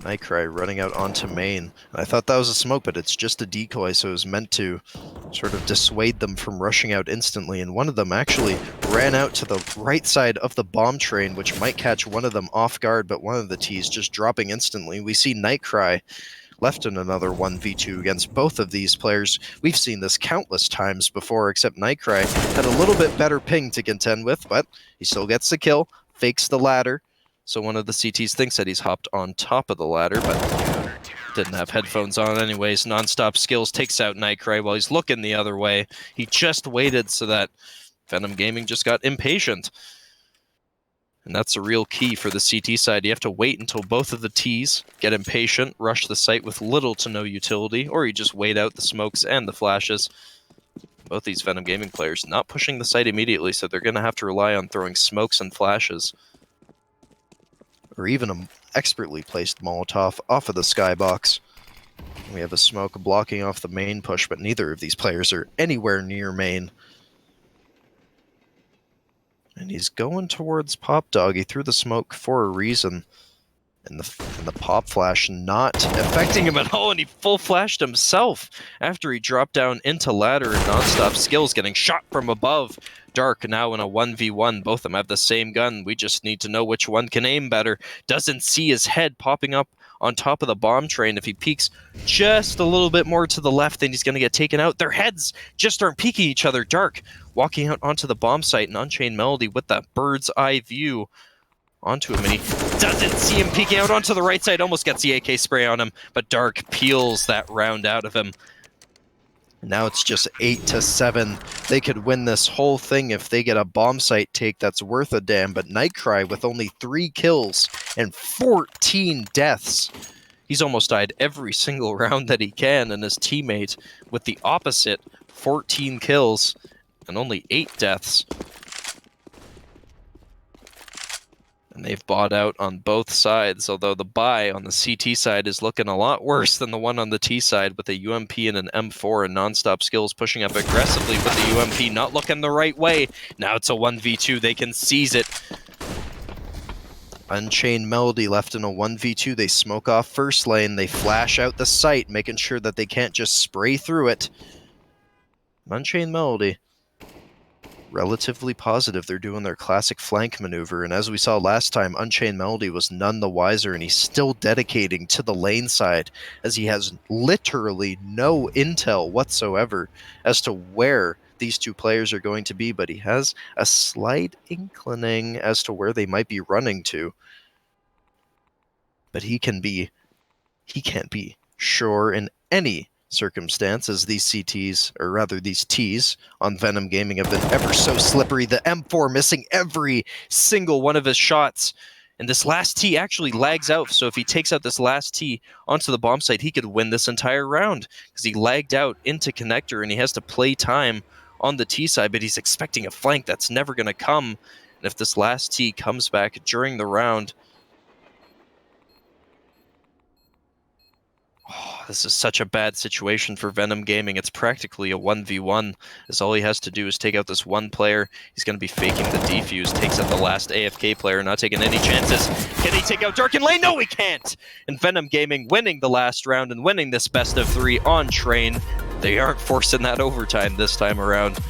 Nightcry running out onto main. I thought that was a smoke, but it's just a decoy, so it was meant to sort of dissuade them from rushing out instantly, and one of them actually ran out to the right side of the bomb train, which might catch one of them off guard, but one of the Ts just dropping instantly. We see Nightcry left in another 1v2 against both of these players. We've seen this countless times before, except Nightcry had a little bit better ping to contend with, but he still gets the kill, fakes the ladder. So one of the CTs thinks that he's hopped on top of the ladder, but didn't have headphones on anyways. Non-stop skills takes out Nightcry while he's looking the other way. He just waited so that VenomGaming just got impatient. And that's a real key for the CT side. You have to wait until both of the Ts get impatient, rush the site with little to no utility, or you just wait out the smokes and the flashes. Both these VenomGaming players not pushing the site immediately, so they're going to have to rely on throwing smokes and flashes. Or even an expertly placed Molotov off of the skybox. We have a smoke blocking off the main push, but neither of these players are anywhere near main. And he's going towards Pop Dog. He threw the smoke for a reason. And the pop flash not affecting him at all, and he full flashed himself after he dropped down into ladder and non-stop skills, getting shot from above. Dark now in a 1v1. Both of them have the same gun. We just need to know which one can aim better. Doesn't see his head popping up on top of the bomb train. If he peeks just a little bit more to the left, then he's going to get taken out. Their heads just aren't peeking each other. Dark walking out onto the bomb site, and Unchained Melody with that bird's eye view onto him, and he doesn't see him peeking out onto the right side. Almost gets the AK spray on him, but Dark peels that round out of him. Now it's just 8-7. They could win this whole thing if they get a bomb site take that's worth a damn, but Nightcry with only 3 kills and 14 deaths He's almost died every single round that he can, and his teammate with the opposite 14 kills and only 8 deaths. And they've bought out on both sides, although the buy on the CT side is looking a lot worse than the one on the T side, with a UMP and an M4 and non-stop skills pushing up aggressively with the UMP not looking the right way. Now it's a 1v2, they can seize it. Unchained Melody left in a 1v2, they smoke off first lane, they flash out the site, making sure that they can't just spray through it. Unchained Melody, relatively positive they're doing their classic flank maneuver, and as we saw last time, Unchained Melody was none the wiser, and he's still dedicating to the lane side, as he has literally no intel whatsoever as to where these two players are going to be, but he has a slight inclining as to where they might be running to. But he can't be sure in any circumstance, as these CTs, or rather these Ts on VenomGaming have been ever so slippery. The M4 missing every single one of his shots, and this last T actually lags out, so if he takes out this last T onto the bomb site, he could win this entire round, because he lagged out into connector, and he has to play time on the T side, but he's expecting a flank that's never going to come, and if this last T comes back during the round, this is such a bad situation for VenomGaming. It's practically a 1v1, as all he has to do is take out this one player. He's going to be faking the defuse, takes out the last AFK player, not taking any chances. Can he take out Darken Lane? No, he can't! And VenomGaming winning the last round and winning this best of 3 on Train. They aren't forcing that overtime this time around.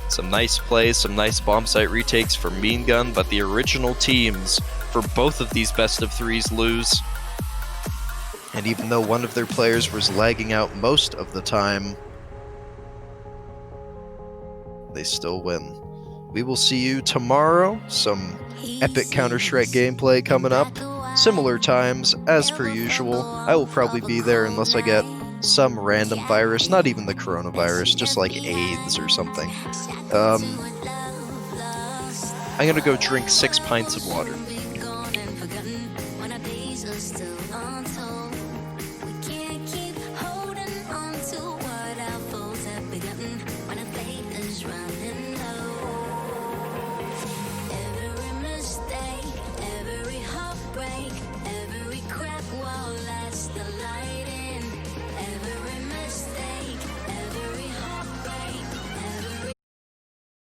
Some nice plays, some nice bomb site retakes for Myeengun, but the original teams for both of these best of 3s lose. And even though one of their players was lagging out most of the time, they still win. We will see you tomorrow. Some epic Counter-Strike gameplay coming up. Similar times, as per usual. I will probably be there unless I get some random virus, not even the coronavirus, just like AIDS or something. I'm gonna go drink 6 pints of water.